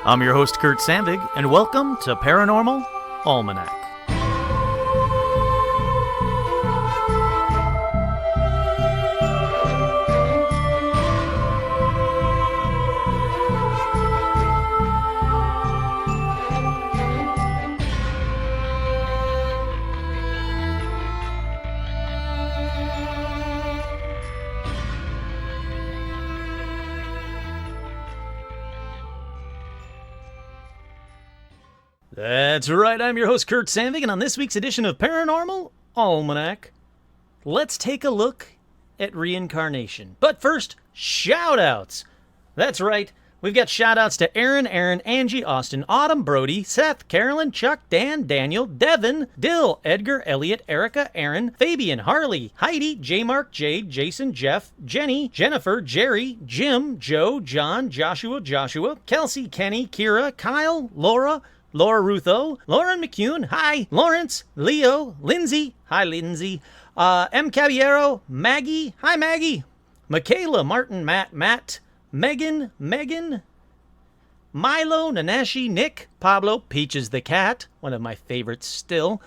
I'm your host, Kurt Sandvig, and welcome to Paranormal Almanac. That's right, I'm your host, Kurt Sandvig, and on this week's edition of Paranormal Almanac, let's take a look at reincarnation. But first, shout-outs. That's right, we've got shout-outs to Aaron, Angie, Austin, Autumn, Brody, Seth, Carolyn, Chuck, Dan, Daniel, Devin, Dill, Edgar, Elliot, Erica, Aaron, Fabian, Harley, Heidi, J-Mark, Jade, Jason, Jeff, Jenny, Jennifer, Jerry, Jim, Joe, John, Joshua, Kelsey, Kenny, Kira, Kyle, Laura Rutho, Lauren McCune, hi, Lawrence, Leo, Lindsay, hi, Lindsay, M. Caballero, Maggie, hi, Maggie, Michaela, Martin, Matt, Megan, Milo, Nanashi, Nick, Pablo, Peaches the cat, one of my favorites still,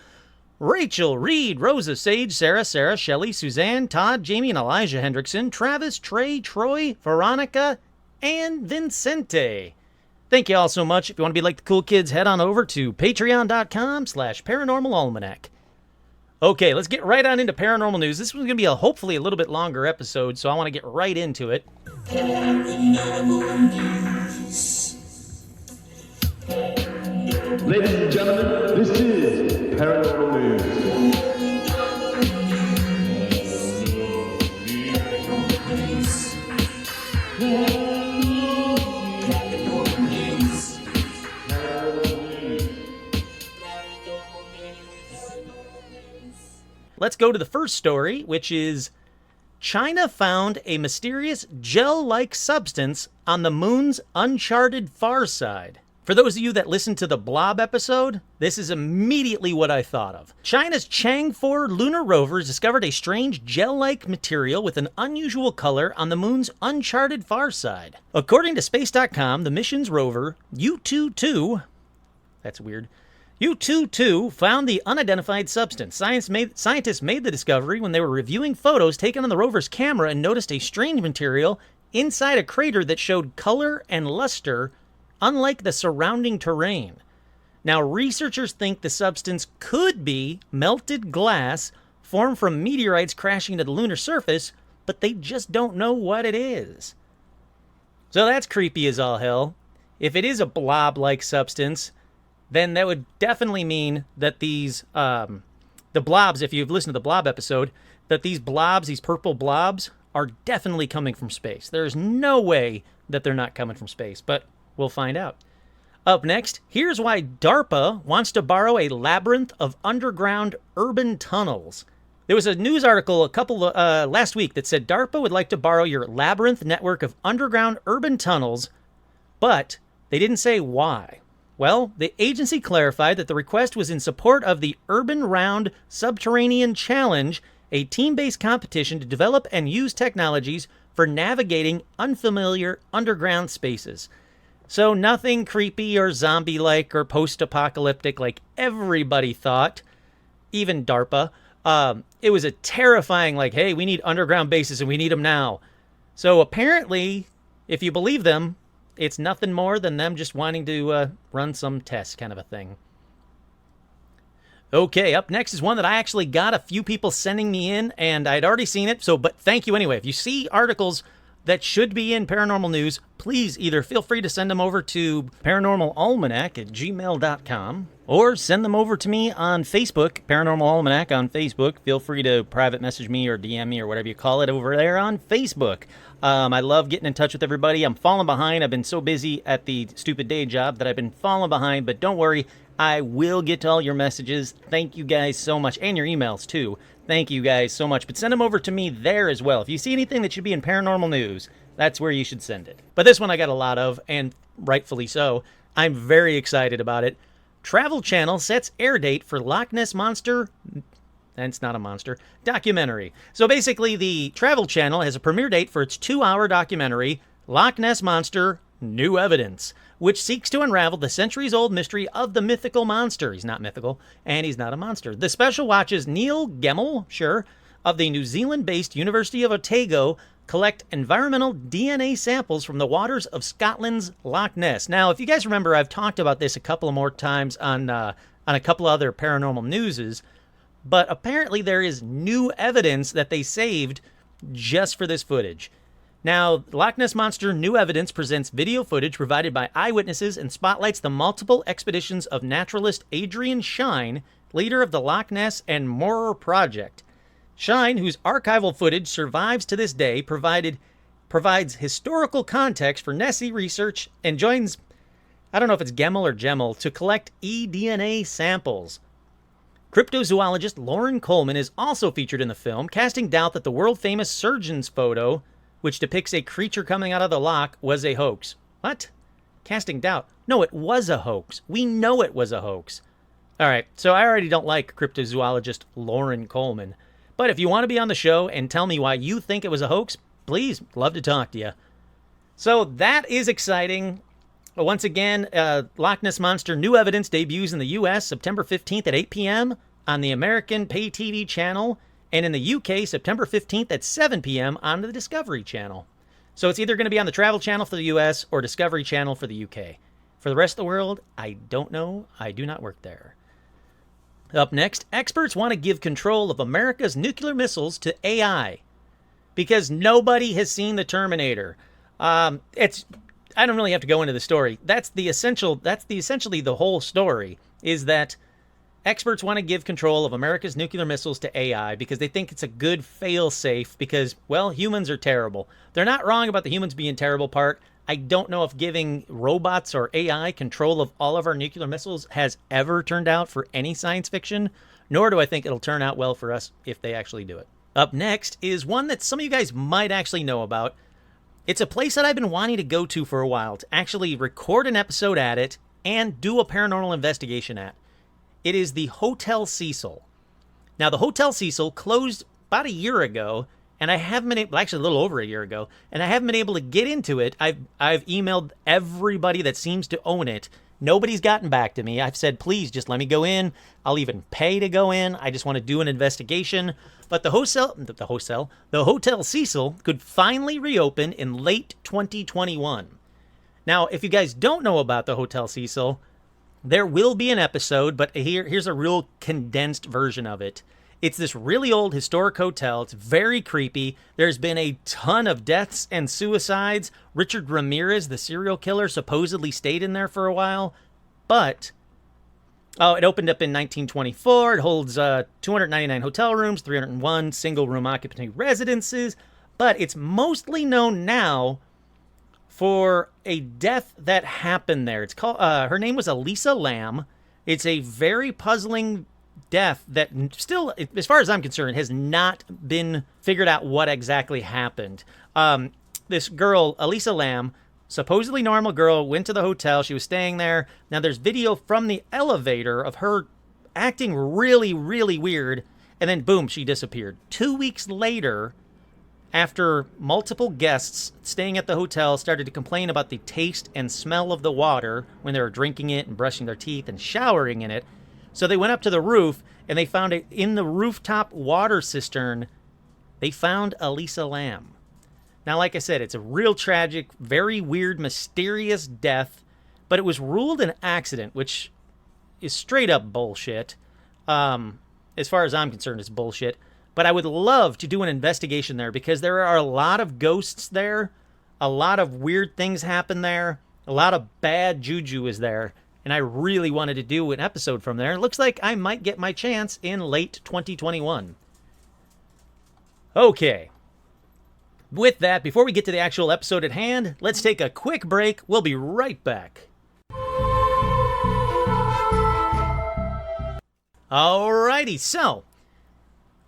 Rachel, Reed, Rosa, Sage, Sarah, Shelley, Suzanne, Todd, Jamie, and Elijah Hendrickson, Travis, Trey, Troy, Veronica, and Vincente. Thank you all so much. If you want to be like the cool kids, head on over to patreon.com/paranormalalmanac. Okay, let's get right on into paranormal news. This one's going to be hopefully a little bit longer episode, so I want to get right into it. Paranormal news. Ladies and gentlemen, this is Paranormal News. Let's go to the first story, which is China found a mysterious gel-like substance on the moon's uncharted far side. For those of you that listened to the Blob episode, this is immediately what I thought of. China's Chang'e 4 lunar rovers discovered a strange gel-like material with an unusual color on the moon's uncharted far side. According to Space.com, the mission's rover, U-22, that's weird, U-22 found the unidentified substance. Scientists made the discovery when they were reviewing photos taken on the rover's camera and noticed a strange material inside a crater that showed color and luster, unlike the surrounding terrain. Now, researchers think the substance could be melted glass formed from meteorites crashing to the lunar surface, but they just don't know what it is. So that's creepy as all hell. If it is a blob-like substance, then that would definitely mean that these, the blobs, if you've listened to the Blob episode, that these blobs, these purple blobs, are definitely coming from space. There's no way that they're not coming from space, but we'll find out. Up next, here's why DARPA wants to borrow a labyrinth of underground urban tunnels. There was a news article last week that said DARPA would like to borrow your labyrinth network of underground urban tunnels, but they didn't say why. Well, the agency clarified that the request was in support of the Urban Round Subterranean Challenge, a team-based competition to develop and use technologies for navigating unfamiliar underground spaces. So nothing creepy or zombie-like or post-apocalyptic like everybody thought, even DARPA. It was a terrifying, like, hey, we need underground bases and we need them now. So apparently, if you believe them, it's nothing more than them just wanting to run some tests kind of a thing. Okay, up next is one that I actually got a few people sending me in, and I'd already seen it, but thank you anyway. If you see articles that should be in Paranormal News, please either feel free to send them over to paranormalalmanac@gmail.com or send them over to me on Facebook, Paranormal Almanac on Facebook. Feel free to private message me or DM me or whatever you call it over there on Facebook. I love getting in touch with everybody. I'm falling behind. I've been so busy at the stupid day job that I've been falling behind, but don't worry. I will get to all your messages. Thank you guys so much, and your emails too. Thank you guys so much, but send them over to me there as well. If you see anything that should be in Paranormal News, that's where you should send it. But this one I got a lot of, and rightfully so. I'm very excited about it. Travel Channel sets air date for Loch Ness Monster and it's not a monster, documentary. So basically, the Travel Channel has a premiere date for its 2-hour documentary, Loch Ness Monster, New Evidence, which seeks to unravel the centuries-old mystery of the mythical monster. He's not mythical, and he's not a monster. The special watches Neil Gemmell, of the New Zealand-based University of Otago, collect environmental DNA samples from the waters of Scotland's Loch Ness. Now, if you guys remember, I've talked about this a couple of more times on a couple of other paranormal newses, but apparently there is new evidence that they saved just for this footage. Now, Loch Ness Monster New Evidence presents video footage provided by eyewitnesses and spotlights the multiple expeditions of naturalist Adrian Shine, leader of the Loch Ness and Morer Project. Shine, whose archival footage survives to this day, provides historical context for Nessie research and joins, I don't know if it's Gemmell or Gemmell, to collect eDNA samples. Cryptozoologist Lauren Coleman is also featured in the film, casting doubt that the world-famous surgeon's photo, which depicts a creature coming out of the loch, was a hoax. What? Casting doubt. No, it was a hoax. We know it was a hoax. All right, so I already don't like cryptozoologist Lauren Coleman. But if you want to be on the show and tell me why you think it was a hoax, please, love to talk to you. So that is exciting. Once again, Loch Ness Monster New Evidence debuts in the U.S. September 15th at 8 p.m. on the American Pay TV channel, and in the UK, September 15th at 7 p.m. on the Discovery Channel. So it's either going to be on the Travel Channel for the US or Discovery Channel for the UK. For the rest of the world, I don't know. I do not work there. Up next, experts want to give control of America's nuclear missiles to AI because nobody has seen the Terminator. I don't really have to go into the story. That's essentially the whole story, is that experts want to give control of America's nuclear missiles to AI because they think it's a good fail-safe because, well, humans are terrible. They're not wrong about the humans being terrible part. I don't know if giving robots or AI control of all of our nuclear missiles has ever turned out for any science fiction, nor do I think it'll turn out well for us if they actually do it. Up next is one that some of you guys might actually know about. It's a place that I've been wanting to go to for a while to actually record an episode at it and do a paranormal investigation at. It is the Hotel Cecil. Now, the Hotel Cecil closed about a year ago, and I haven't been able, actually a little over a year ago, and I haven't been able to get into it. I've emailed everybody that seems to own it. Nobody's gotten back to me. I've said, please, just let me go in. I'll even pay to go in. I just want to do an investigation. But the Hotel Cecil could finally reopen in late 2021. Now, if you guys don't know about the Hotel Cecil, there will be an episode, but here's a real condensed version of it. It's this really old historic hotel. It's very creepy. There's been a ton of deaths and suicides. Richard Ramirez, the serial killer, supposedly stayed in there for a while. But, it opened up in 1924. It holds 299 hotel rooms, 301 single-room occupancy residences. But it's mostly known now for a death that happened there. It's called, her name was Elisa Lam. It's a very puzzling death that still, as far as I'm concerned, has not been figured out what exactly happened. This girl, Elisa Lam, supposedly normal girl, went to the hotel. She was staying there. Now there's video from the elevator of her acting really, really weird. And then boom, she disappeared. 2 weeks later, after multiple guests staying at the hotel started to complain about the taste and smell of the water when they were drinking it and brushing their teeth and showering in it. So they went up to the roof and they found it in the rooftop water cistern. They found Elisa Lam. Now, like I said, it's a real tragic, very weird, mysterious death, but it was ruled an accident, which is straight up bullshit. As far as I'm concerned, it's bullshit. But I would love to do an investigation there because there are a lot of ghosts there. A lot of weird things happen there. A lot of bad juju is there. And I really wanted to do an episode from there. It looks like I might get my chance in late 2021. Okay. With that, before we get to the actual episode at hand, let's take a quick break. We'll be right back. Alrighty, so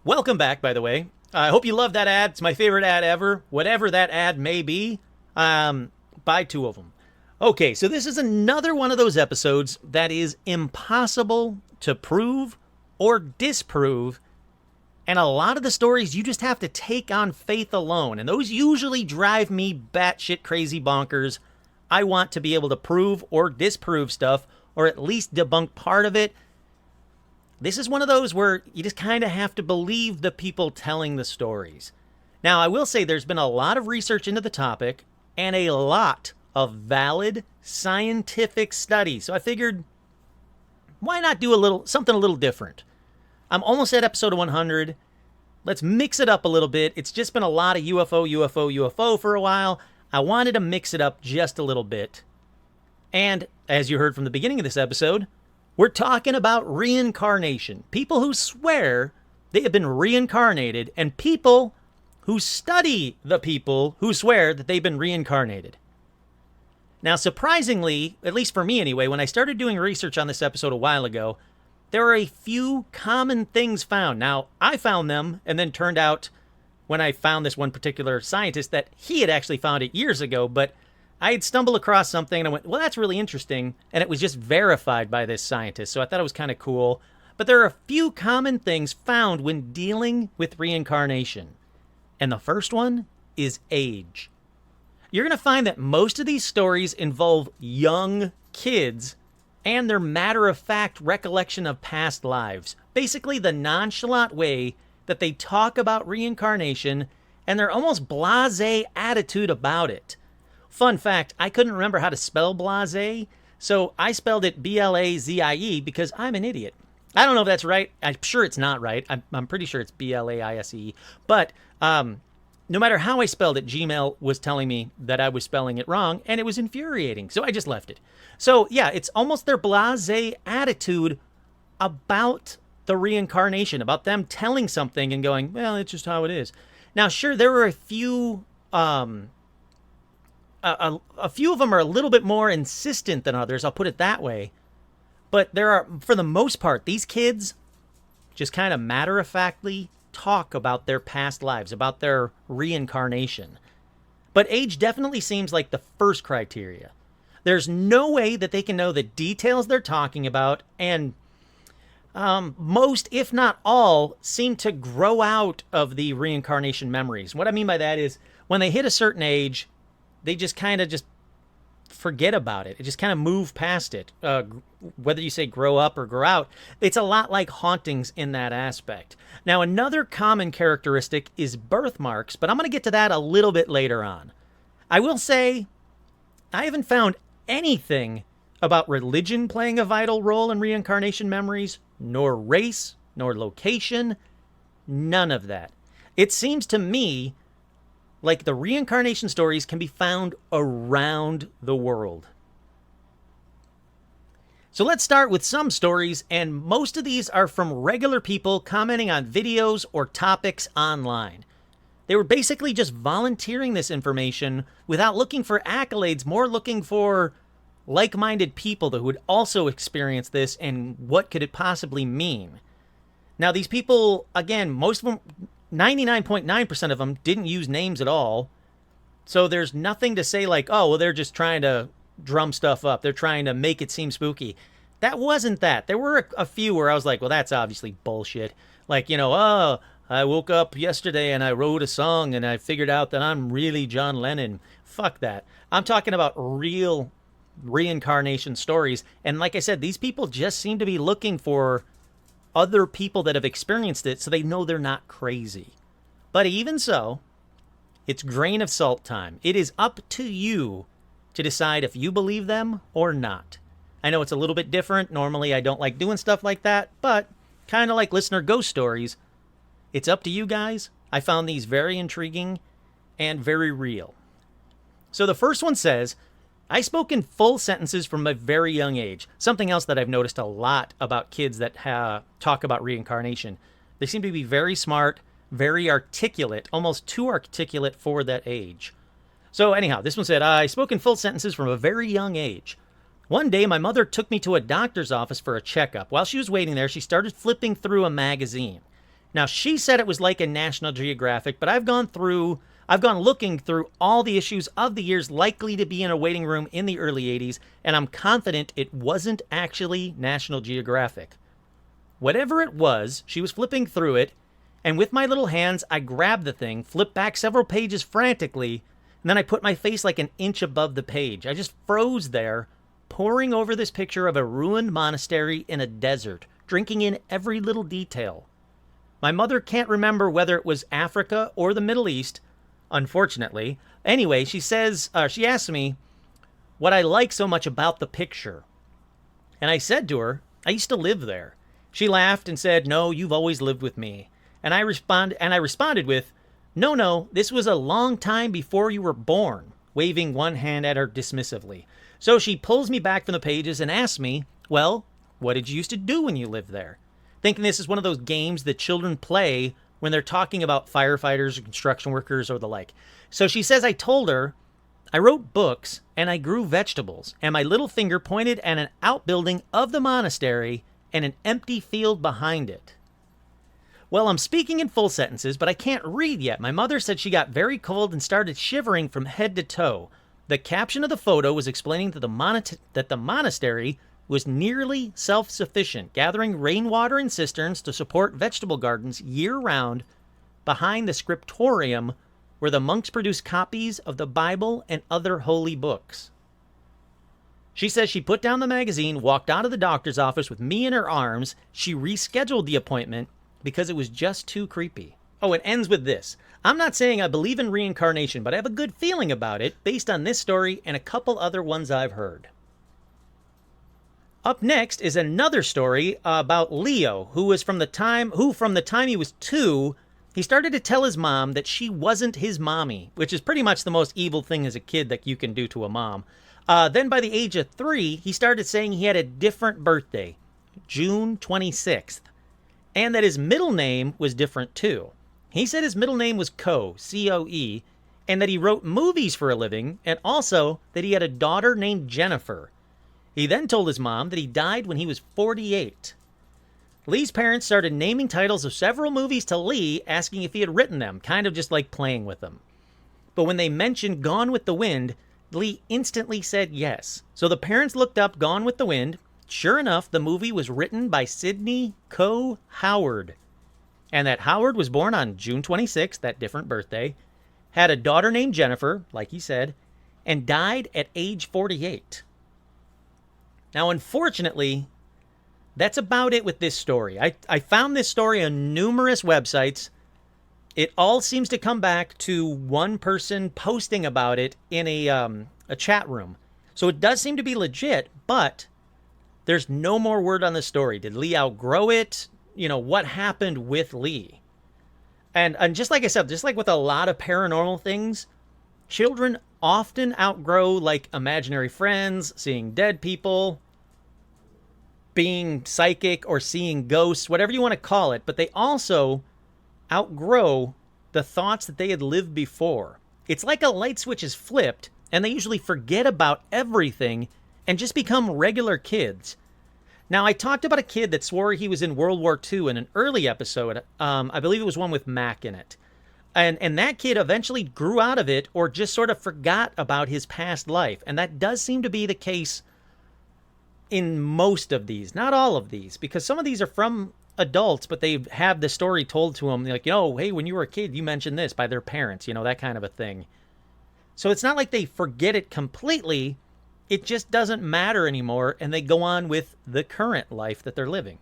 welcome back, by the way. I hope you love that ad. It's my favorite ad ever. Whatever that ad may be, buy 2 of them. Okay, so this is another one of those episodes that is impossible to prove or disprove. And a lot of the stories you just have to take on faith alone. And those usually drive me batshit crazy bonkers. I want to be able to prove or disprove stuff, or at least debunk part of it. This is one of those where you just kind of have to believe the people telling the stories. Now, I will say there's been a lot of research into the topic and a lot of valid scientific studies. So I figured, why not do something a little different? I'm almost at episode 100. Let's mix it up a little bit. It's just been a lot of UFO for a while. I wanted to mix it up just a little bit. And as you heard from the beginning of this episode, we're talking about reincarnation. People who swear they have been reincarnated, and people who study the people who swear that they've been reincarnated. Now, surprisingly, at least for me anyway, when I started doing research on this episode a while ago, there are a few common things found. Now, I found them, and then turned out, when I found this one particular scientist, that he had actually found it years ago, but I had stumbled across something, and I went, well, that's really interesting, and it was just verified by this scientist, so I thought it was kind of cool. But there are a few common things found when dealing with reincarnation. And the first one is age. You're going to find that most of these stories involve young kids and their matter-of-fact recollection of past lives. Basically, the nonchalant way that they talk about reincarnation and their almost blasé attitude about it. Fun fact, I couldn't remember how to spell blasé, so I spelled it B-L-A-Z-I-E because I'm an idiot. I don't know if that's right. I'm sure it's not right. I'm pretty sure it's B-L-A-I-S-E. But no matter how I spelled it, Gmail was telling me that I was spelling it wrong, and it was infuriating. So I just left it. So yeah, it's almost their blasé attitude about the reincarnation, about them telling something and going, well, it's just how it is. Now, sure, there were a few of them are a little bit more insistent than others. I'll put it that way. But there are, for the most part, these kids just kind of matter-of-factly talk about their past lives, about their reincarnation. But age definitely seems like the first criteria. There's no way that they can know the details they're talking about, and most, if not all, seem to grow out of the reincarnation memories. What I mean by that is, when they hit a certain age, they just kind of just forget about it. It just kind of move past it. Whether you say grow up or grow out, it's a lot like hauntings in that aspect. Now, another common characteristic is birthmarks, but I'm going to get to that a little bit later on. I will say, I haven't found anything about religion playing a vital role in reincarnation memories, nor race, nor location, none of that. It seems to me like the reincarnation stories can be found around the world. So let's start with some stories, and most of these are from regular people commenting on videos or topics online. They were basically just volunteering this information without looking for accolades, more looking for like-minded people that would also experience this and what could it possibly mean. Now, these people, again, most of them, 99.9% of them didn't use names at all. So there's nothing to say like, oh, well, they're just trying to drum stuff up. They're trying to make it seem spooky. That wasn't that. There were a few where I was like, well, that's obviously bullshit. Like, oh, I woke up yesterday and I wrote a song and I figured out that I'm really John Lennon. Fuck that. I'm talking about real reincarnation stories. And like I said, these people just seem to be looking for other people that have experienced it so they know they're not crazy. But even so, it's grain of salt time. It is up to you to decide if you believe them or not. I know it's a little bit different. Normally I don't like doing stuff like that, but kind of like listener ghost stories, it's up to you guys. I found these very intriguing and very real. So the first one says, I spoke in full sentences from a very young age. Something else that I've noticed a lot about kids that talk about reincarnation. They seem to be very smart, very articulate, almost too articulate for that age. So anyhow, this one said, I spoke in full sentences from a very young age. One day, my mother took me to a doctor's office for a checkup. While she was waiting there, she started flipping through a magazine. Now, she said it was like a National Geographic, but I've gone looking through all the issues of the years likely to be in a waiting room in the early 80s, and I'm confident it wasn't actually National Geographic. Whatever it was, she was flipping through it, and with my little hands, I grabbed the thing, flipped back several pages frantically, And then I put my face like an inch above the page. I just froze there, poring over this picture of a ruined monastery in a desert, drinking in every little detail. My mother can't remember whether it was Africa or the Middle East, unfortunately. Anyway, she asked me what I like so much about the picture. And I said to her, I used to live there. She laughed and said, no, you've always lived with me. And I responded with, no, this was a long time before you were born, waving one hand at her dismissively. So she pulls me back from the pages and asks me, well, what did you used to do when you lived there? Thinking this is one of those games that children play when they're talking about firefighters or construction workers or the like. So she says I told her, I wrote books and I grew vegetables, and my little finger pointed at an outbuilding of the monastery and an empty field behind it. Well, I'm speaking in full sentences, but I can't read yet. My mother said she got very cold and started shivering from head to toe. The caption of the photo was explaining that the monastery was nearly self-sufficient, gathering rainwater in cisterns to support vegetable gardens year-round behind the scriptorium where the monks produced copies of the Bible and other holy books. She says she put down the magazine, walked out of the doctor's office with me in her arms. She rescheduled the appointment because it was just too creepy. Oh, it ends with this. I'm not saying I believe in reincarnation, but I have a good feeling about it based on this story and a couple other ones I've heard. Up next is another story about Leo, who from the time he was 2, he started to tell his mom that she wasn't his mommy, which is pretty much the most evil thing as a kid that you can do to a mom. Then by the age of 3, he started saying he had a different birthday, June 26th, and that his middle name was different too. He said his middle name was Coe, C-O-E, and that he wrote movies for a living, and also that he had a daughter named Jennifer. He then told his mom that he died when he was 48. Lee's parents started naming titles of several movies to Lee, asking if he had written them, kind of just like playing with them. But when they mentioned Gone with the Wind, Lee instantly said yes. So the parents looked up Gone with the Wind. Sure enough, the movie was written by Sidney Coe Howard. And that Howard was born on June 26th, that different birthday, had a daughter named Jennifer, like he said, and died at age 48. Now, unfortunately, that's about it with this story. I found this story on numerous websites. It all seems to come back to one person posting about it in a chat room. So it does seem to be legit, but there's no more word on the story. Did Lee outgrow it? You know, what happened with Lee? And just like I said, just like with a lot of paranormal things, children often outgrow like imaginary friends, seeing dead people, being psychic, or seeing ghosts, whatever you want to call it, but they also outgrow the thoughts that they had lived before. It's like a light switch is flipped, and they usually forget about everything and just become regular kids. Now, I talked about a kid that swore he was in World War II in an early episode. I believe it was one with Mac in it. And that kid eventually grew out of it or just sort of forgot about his past life. And that does seem to be the case in most of these, not all of these, because some of these are from adults, but they have the story told to them. They're like, hey, when you were a kid, you mentioned this by their parents, that kind of a thing. So it's not like they forget it completely. It just doesn't matter anymore, and they go on with the current life that they're living.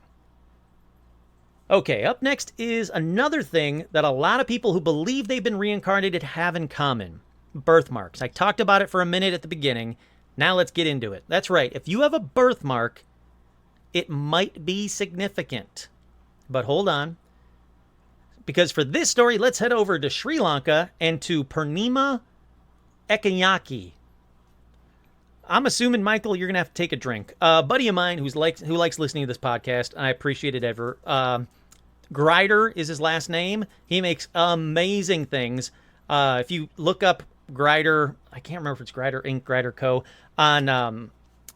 Okay, up next is another thing that a lot of people who believe they've been reincarnated have in common. Birthmarks. I talked about it for a minute at the beginning. Now let's get into it. That's right. If you have a birthmark, it might be significant. But hold on. Because for this story, let's head over to Sri Lanka and to Purnima Ekanyaki. I'm assuming, Michael, you're going to have to take a drink. A buddy of mine who likes listening to this podcast, and I appreciate it ever. Grider is his last name. He makes amazing things. If you look up Grider, I can't remember if it's Grider Inc., Grider Co., on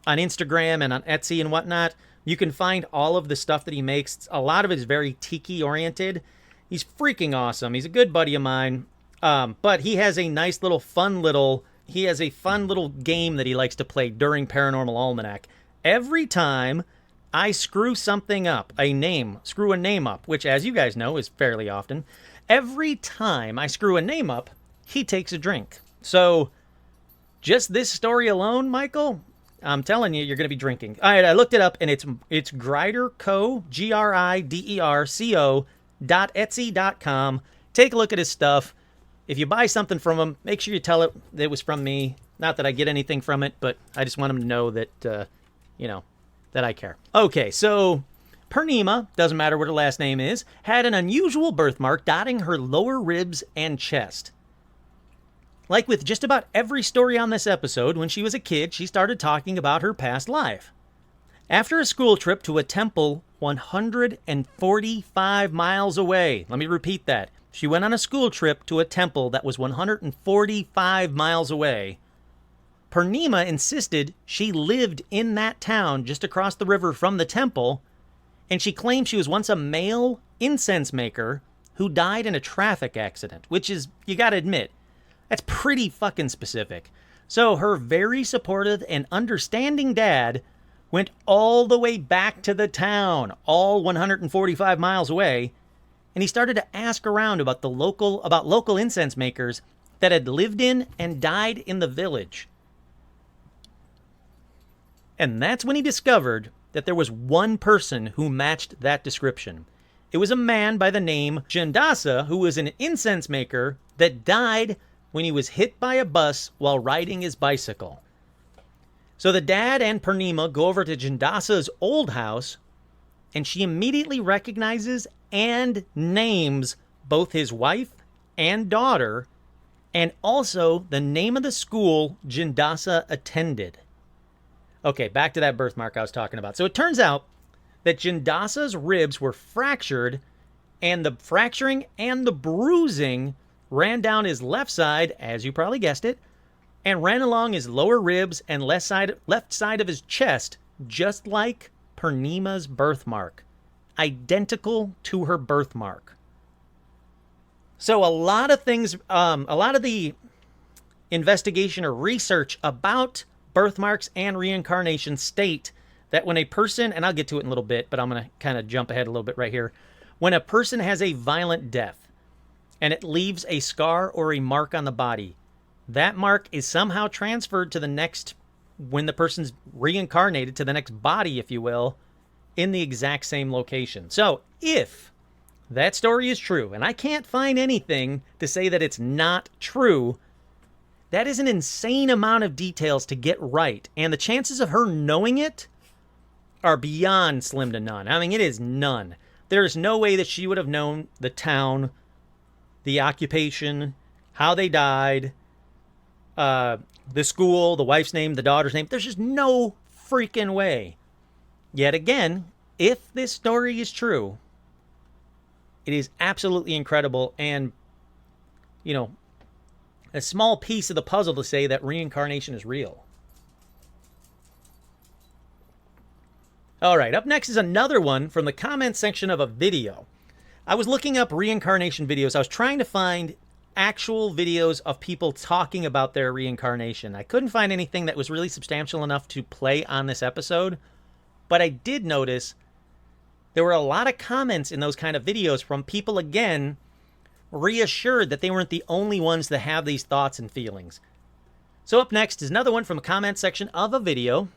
Instagram and on Etsy and whatnot, you can find all of the stuff that he makes. A lot of it is very tiki-oriented. He's freaking awesome. He's a good buddy of mine. But he has a nice little fun little game that he likes to play during Paranormal Almanac. Every time I screw something up, screw a name up, which, as you guys know, is fairly often. Every time I screw a name up, he takes a drink. So, just this story alone, Michael, I'm telling you, you're going to be drinking. All right, I looked it up, and it's Griderco, GRIDERCO.etsy.com. Take a look at his stuff. If you buy something from him, make sure you tell it that it was from me. Not that I get anything from it, but I just want him to know that, that I care. Okay, so Purnima, doesn't matter what her last name is, had an unusual birthmark dotting her lower ribs and chest. Like with just about every story on this episode, when she was a kid, she started talking about her past life. After a school trip to a temple 145 miles away, let me repeat that. She went on a school trip to a temple that was 145 miles away. Purnima insisted she lived in that town just across the river from the temple, and she claimed she was once a male incense maker who died in a traffic accident, which is, you gotta admit, that's pretty fucking specific. So her very supportive and understanding dad went all the way back to the town, all 145 miles away, and he started to ask around about local incense makers that had lived in and died in the village. And that's when he discovered that there was one person who matched that description. It was a man by the name Jandasa, who was an incense maker that died when he was hit by a bus while riding his bicycle. So the dad and Purnima go over to Jandasa's old house, and she immediately recognizes and names both his wife and daughter, and also the name of the school Jandasa attended. Okay, back to that birthmark I was talking about. So it turns out that Jandasa's ribs were fractured, and the fracturing and the bruising ran down his left side, as you probably guessed it, and ran along his lower ribs and left side of his chest, just like Purnima's birthmark. Identical to her birthmark. So a lot of things, a lot of the investigation or research about birthmarks and reincarnation state that when a person, and I'll get to it in a little bit, but I'm going to kind of jump ahead a little bit right here. When a person has a violent death and it leaves a scar or a mark on the body, that mark is somehow transferred to the next, when the person's reincarnated to the next body, if you will, in the exact same location. So if that story is true, and I can't find anything to say that it's not true, that is an insane amount of details to get right. And the chances of her knowing it are beyond slim to none. I mean, it is none. There is no way that she would have known the town, the occupation, how they died, the school, the wife's name, the daughter's name. There's just no freaking way. Yet again, if this story is true, it is absolutely incredible and, a small piece of the puzzle to say that reincarnation is real. All right, up next is another one from the comment section of a video. I was looking up reincarnation videos. I was trying to find actual videos of people talking about their reincarnation. I couldn't find anything that was really substantial enough to play on this episode, but I did notice there were a lot of comments in those kind of videos from people, again, reassured that they weren't the only ones that have these thoughts and feelings. So up next is another one from a comment section of a video.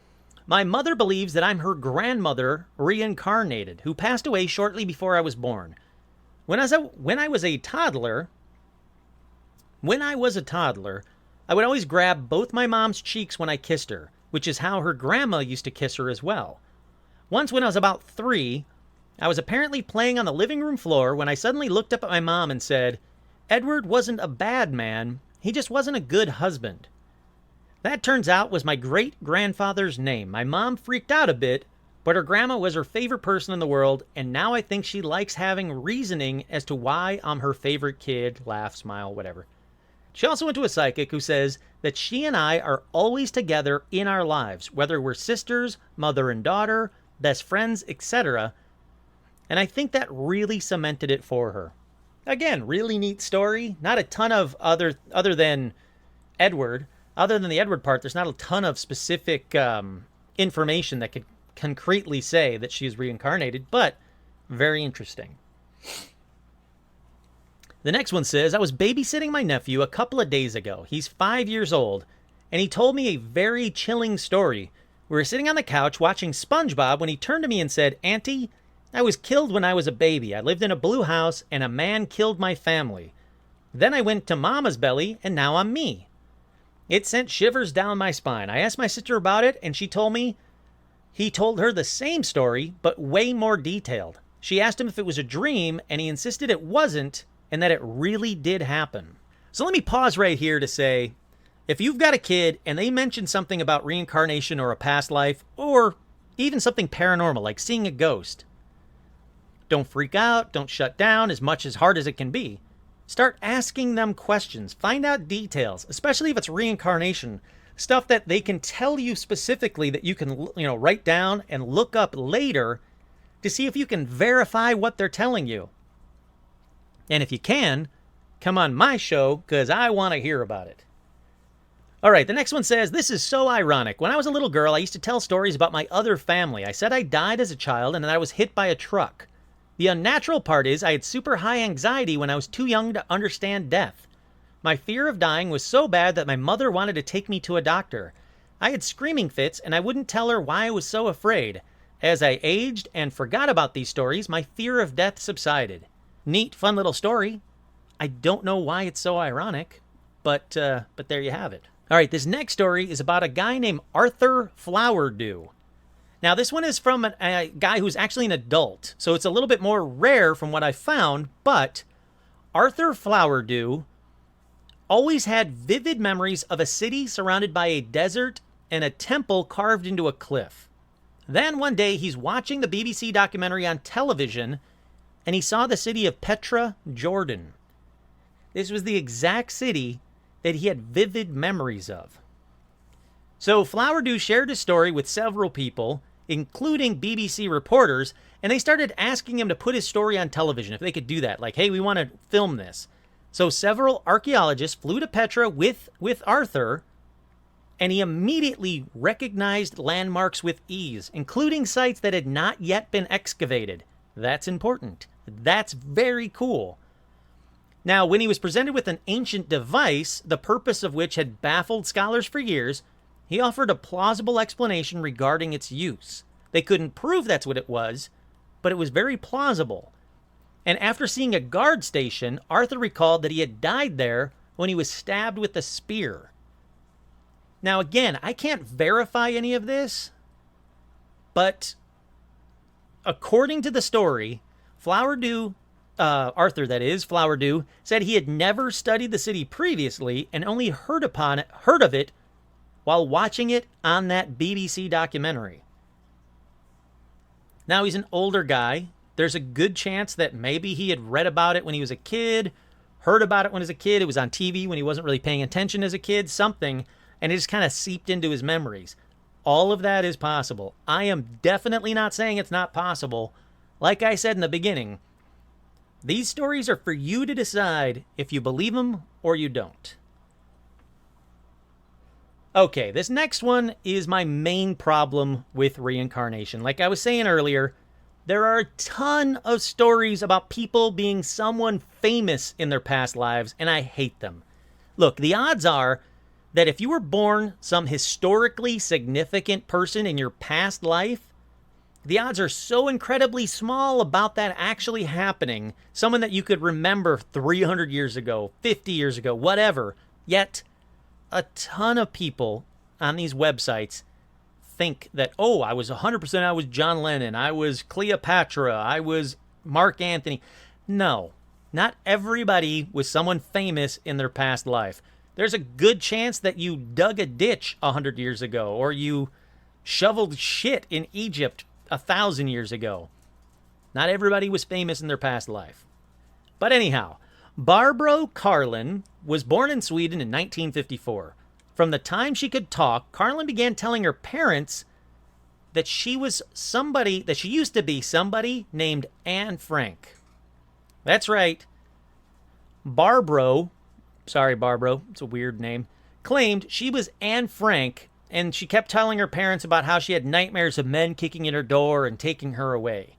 My mother believes that I'm her grandmother reincarnated, who passed away shortly before I was born. When I was a toddler, I would always grab both my mom's cheeks when I kissed her, which is how her grandma used to kiss her as well. Once when I was about 3, I was apparently playing on the living room floor when I suddenly looked up at my mom and said, "Edward wasn't a bad man, he just wasn't a good husband." That turns out was my great-grandfather's name. My mom freaked out a bit, but her grandma was her favorite person in the world, and now I think she likes having reasoning as to why I'm her favorite kid. Laugh, smile, whatever. She also went to a psychic who says that she and I are always together in our lives, whether we're sisters, mother and daughter, best friends, etc., and I think that really cemented it for her. Again, really neat story. Not a ton of other than Edward. Other than the Edward part, there's not a ton of specific information that could concretely say that she's reincarnated, but very interesting. The next one says, I was babysitting my nephew a couple of days ago. He's 5 years old, and he told me a very chilling story. We were sitting on the couch watching SpongeBob when he turned to me and said, Auntie, I was killed when I was a baby. I lived in a blue house, and a man killed my family. Then I went to Mama's belly, and now I'm me. It sent shivers down my spine. I asked my sister about it, and she told me he told her the same story, but way more detailed. She asked him if it was a dream, and he insisted it wasn't, and that it really did happen. So let me pause right here to say, if you've got a kid and they mention something about reincarnation or a past life, or even something paranormal like seeing a ghost, don't freak out, don't shut down as much as hard as it can be. Start asking them questions, find out details, especially if it's reincarnation, stuff that they can tell you specifically that you can, write down and look up later to see if you can verify what they're telling you. And if you can, come on my show, because I want to hear about it. All right, the next one says, this is so ironic. When I was a little girl, I used to tell stories about my other family. I said I died as a child and that I was hit by a truck. The unnatural part is I had super high anxiety when I was too young to understand death. My fear of dying was so bad that my mother wanted to take me to a doctor. I had screaming fits and I wouldn't tell her why I was so afraid. As I aged and forgot about these stories, my fear of death subsided. Neat, fun little story. I don't know why it's so ironic, but there you have it. All right, this next story is about a guy named Arthur Flowerdew. Now, this one is from a guy who's actually an adult, so it's a little bit more rare from what I found, but Arthur Flowerdew always had vivid memories of a city surrounded by a desert and a temple carved into a cliff. Then one day, he's watching the BBC documentary on television, and he saw the city of Petra, Jordan. This was the exact city that he had vivid memories of. So Flowerdew shared his story with several people, including BBC reporters, and they started asking him to put his story on television, if they could do that. Like, hey, we want to film this. So several archaeologists flew to Petra with Arthur, and he immediately recognized landmarks with ease, including sites that had not yet been excavated. That's important. That's very cool. Now, when he was presented with an ancient device, the purpose of which had baffled scholars for years, he offered a plausible explanation regarding its use. They couldn't prove that's what it was, but it was very plausible. And after seeing a guard station, Arthur recalled that he had died there when he was stabbed with a spear. Now, again, I can't verify any of this, but according to the story, Flowerdew, Arthur that is, Flowerdew, said he had never studied the city previously and only heard of it while watching it on that BBC documentary. Now he's an older guy. There's a good chance that maybe he had read about it when he was a kid, heard about it when he was a kid, it was on TV when he wasn't really paying attention as a kid, something, and it just kind of seeped into his memories. All of that is possible. I am definitely not saying it's not possible. Like I said in the beginning, these stories are for you to decide if you believe them or you don't. Okay, this next one is my main problem with reincarnation. Like I was saying earlier, there are a ton of stories about people being someone famous in their past lives, and I hate them. Look, the odds are that if you were born some historically significant person in your past life, the odds are so incredibly small about that actually happening. Someone that you could remember 300 years ago, 50 years ago, whatever. Yet, a ton of people on these websites think that, oh, I was 100%, I was John Lennon, I was Cleopatra, I was Mark Anthony. No, not everybody was someone famous in their past life. There's a good chance that you dug a ditch 100 years ago, or you shoveled shit in Egypt 1,000 years ago. Not everybody was famous in their past life. But anyhow, Barbro Carlin was born in Sweden in 1954. From the time she could talk, Carlin began telling her parents that she was somebody, that she used to be somebody named Anne Frank. That's right. Barbro, it's a weird name, claimed she was Anne Frank, and she kept telling her parents about how she had nightmares of men kicking in her door and taking her away.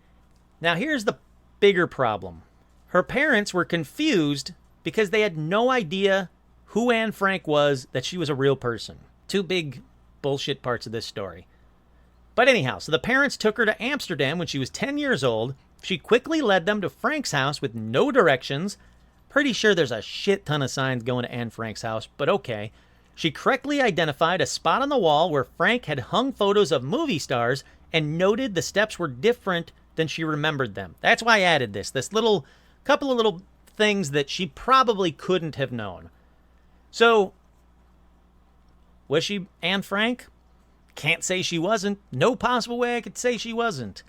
Now, here's the bigger problem. Her parents were confused because they had no idea who Anne Frank was, that she was a real person. Two big bullshit parts of this story. But anyhow, so the parents took her to Amsterdam when she was 10 years old. She quickly led them to Frank's house with no directions. Pretty sure there's a shit ton of signs going to Anne Frank's house, but okay. She correctly identified a spot on the wall where Frank had hung photos of movie stars and noted the steps were different than she remembered them. That's why I added this little couple of little things that she probably couldn't have known. So, was she Anne Frank? Can't say she wasn't. No possible way I could say she wasn't.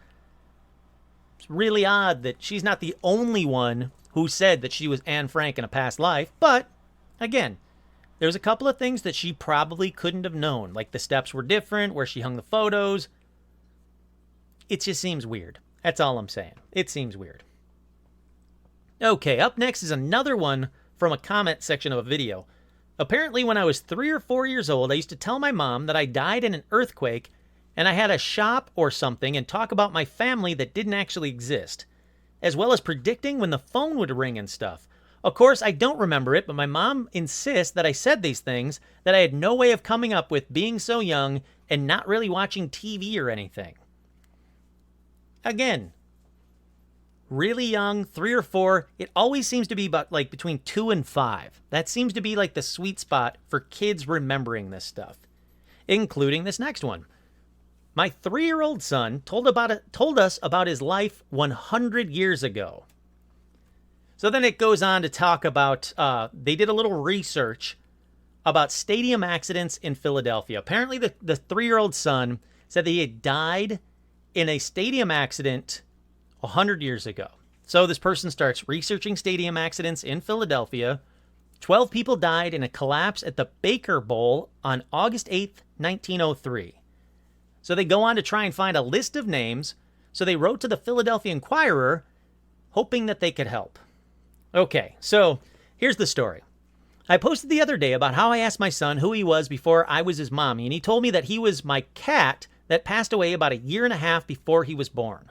It's really odd that she's not the only one who said that she was Anne Frank in a past life, but again, there's a couple of things that she probably couldn't have known, like the steps were different, where she hung the photos. It just seems weird. That's all I'm saying. It seems weird. Okay, up next is another one from a comment section of a video. Apparently, when I was 3 or 4 years old, I used to tell my mom that I died in an earthquake and I had a shop or something and talk about my family that didn't actually exist, as well as predicting when the phone would ring and stuff. Of course, I don't remember it, but my mom insists that I said these things that I had no way of coming up with being so young and not really watching TV or anything. Again, really young, 3 or 4, it always seems to be about like between 2 and 5. That seems to be like the sweet spot for kids remembering this stuff, including this next one. My 3-year-old son told us about his life 100 years ago. So then it goes on to talk about, they did a little research about stadium accidents in Philadelphia. Apparently the 3-year-old son said that he had died in a stadium accident 100 years ago. So this person starts researching stadium accidents in Philadelphia. 12 people died in a collapse at the Baker Bowl on August 8th, 1903. So they go on to try and find a list of names. So they wrote to the Philadelphia Inquirer, hoping that they could help. Okay, so here's the story. I posted the other day about how I asked my son who he was before I was his mommy, and he told me that he was my cat that passed away about 1.5 years before he was born.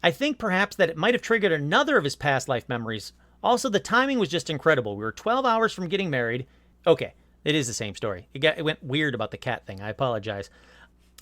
I think perhaps that it might have triggered another of his past life memories. Also, the timing was just incredible. We were 12 hours from getting married. Okay, it is the same story. It went weird about the cat thing. I apologize.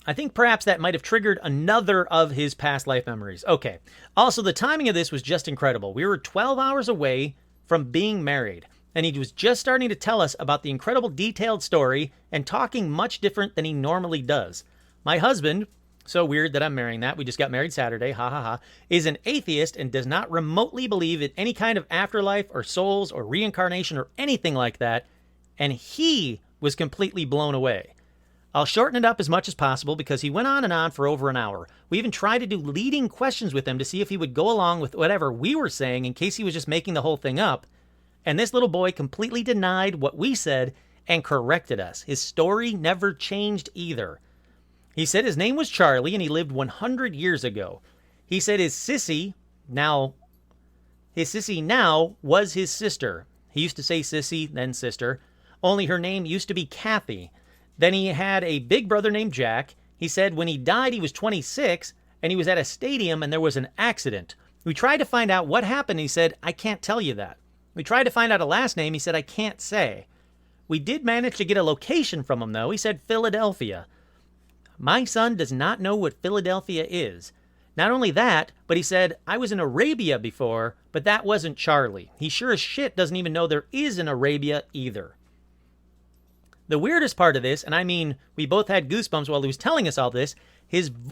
I think perhaps that might have triggered another of his past life memories. Okay. Also, the timing of this was just incredible. We were 12 hours away from being married, and he was just starting to tell us about the incredible detailed story and talking much different than he normally does. My husband, so weird that I'm marrying that, we just got married Saturday, ha ha ha, is an atheist and does not remotely believe in any kind of afterlife or souls or reincarnation or anything like that, and he was completely blown away. I'll shorten it up as much as possible because he went on and on for over an hour. We even tried to do leading questions with him to see if he would go along with whatever we were saying in case he was just making the whole thing up. And this little boy completely denied what we said and corrected us. His story never changed either. He said his name was Charlie and he lived 100 years ago. He said his sissy now was his sister. He used to say sissy, then sister. Only her name used to be Kathy. Then he had a big brother named Jack. He said when he died, he was 26, and he was at a stadium and there was an accident. We tried to find out what happened. He said, I can't tell you that. We tried to find out a last name. He said, I can't say. We did manage to get a location from him, though. He said Philadelphia. My son does not know what Philadelphia is. Not only that, but he said, I was in Arabia before, but that wasn't Charlie. He sure as shit doesn't even know there is an Arabia either. The weirdest part of this, and I mean, we both had goosebumps while he was telling us all this,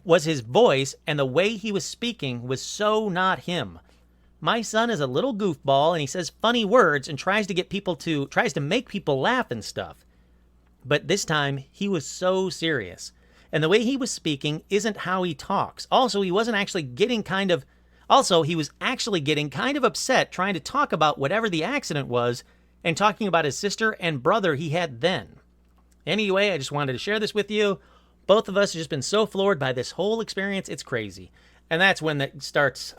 was his voice, and the way he was speaking was so not him. My son is a little goofball, and he says funny words and tries to make people laugh and stuff. But this time, he was so serious. And the way he was speaking isn't how he talks. Also, he was actually getting kind of upset trying to talk about whatever the accident was and talking about his sister and brother he had then. Anyway, I just wanted to share this with you. Both of us have just been so floored by this whole experience. It's crazy. And that's when that starts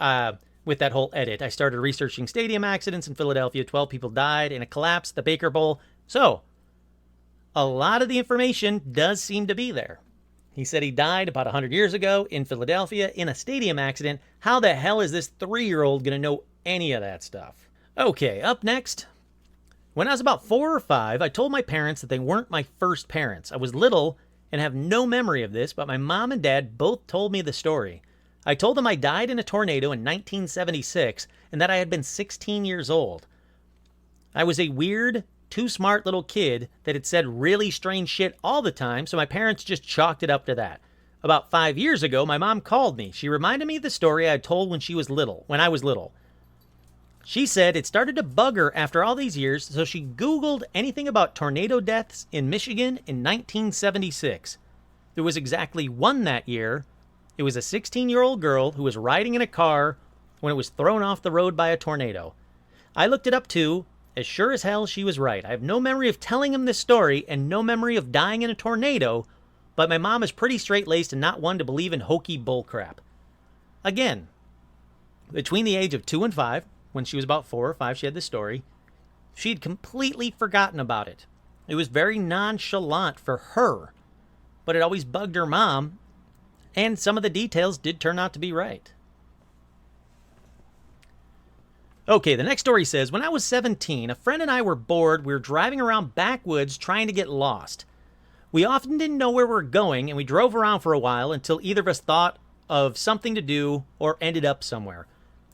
with that whole edit. I started researching stadium accidents in Philadelphia. 12 people died in a collapse, the Baker Bowl. So, a lot of the information does seem to be there. He said he died about 100 years ago in Philadelphia in a stadium accident. How the hell is this 3-year-old going to know any of that stuff? Okay, up next. When I was about 4 or 5, I told my parents that they weren't my first parents. I was little and have no memory of this, but my mom and dad both told me the story. I told them I died in a tornado in 1976 and that I had been 16 years old. I was a weird, too smart little kid that had said really strange shit all the time, so my parents just chalked it up to that. About 5 years ago, my mom called me. She reminded me of the story I had told when I was little. She said it started to bug her after all these years, so she Googled anything about tornado deaths in Michigan in 1976. There was exactly one that year. It was a 16-year-old girl who was riding in a car when it was thrown off the road by a tornado. I looked it up too. As sure as hell, she was right. I have no memory of telling him this story and no memory of dying in a tornado, but my mom is pretty straight-laced and not one to believe in hokey bullcrap. Again, between the age of 2 and 5, when she was about 4 or 5, she had this story. She'd completely forgotten about it. It was very nonchalant for her, but it always bugged her mom, and some of the details did turn out to be right. Okay, the next story says, when I was 17, a friend and I were bored. We were driving around backwoods trying to get lost. We often didn't know where we were going, and we drove around for a while until either of us thought of something to do or ended up somewhere.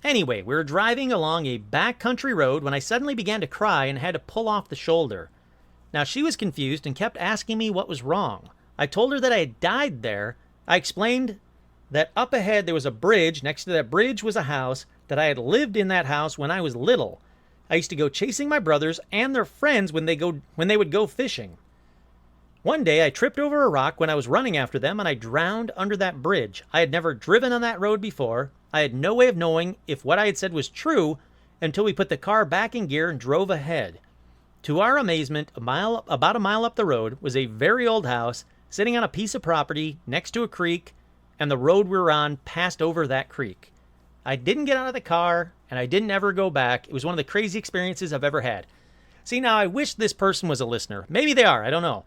Anyway, we were driving along a backcountry road when I suddenly began to cry and had to pull off the shoulder. Now, she was confused and kept asking me what was wrong. I told her that I had died there. I explained that up ahead there was a bridge. Next to that bridge was a house, that I had lived in that house when I was little. I used to go chasing my brothers and their friends when they would go fishing. One day I tripped over a rock when I was running after them and I drowned under that bridge. I had never driven on that road before. I had no way of knowing if what I had said was true until we put the car back in gear and drove ahead. To our amazement, about a mile up the road was a very old house sitting on a piece of property next to a creek, and the road we were on passed over that creek. I didn't get out of the car, and I didn't ever go back. It was one of the crazy experiences I've ever had. See, now I wish this person was a listener. Maybe they are, I don't know.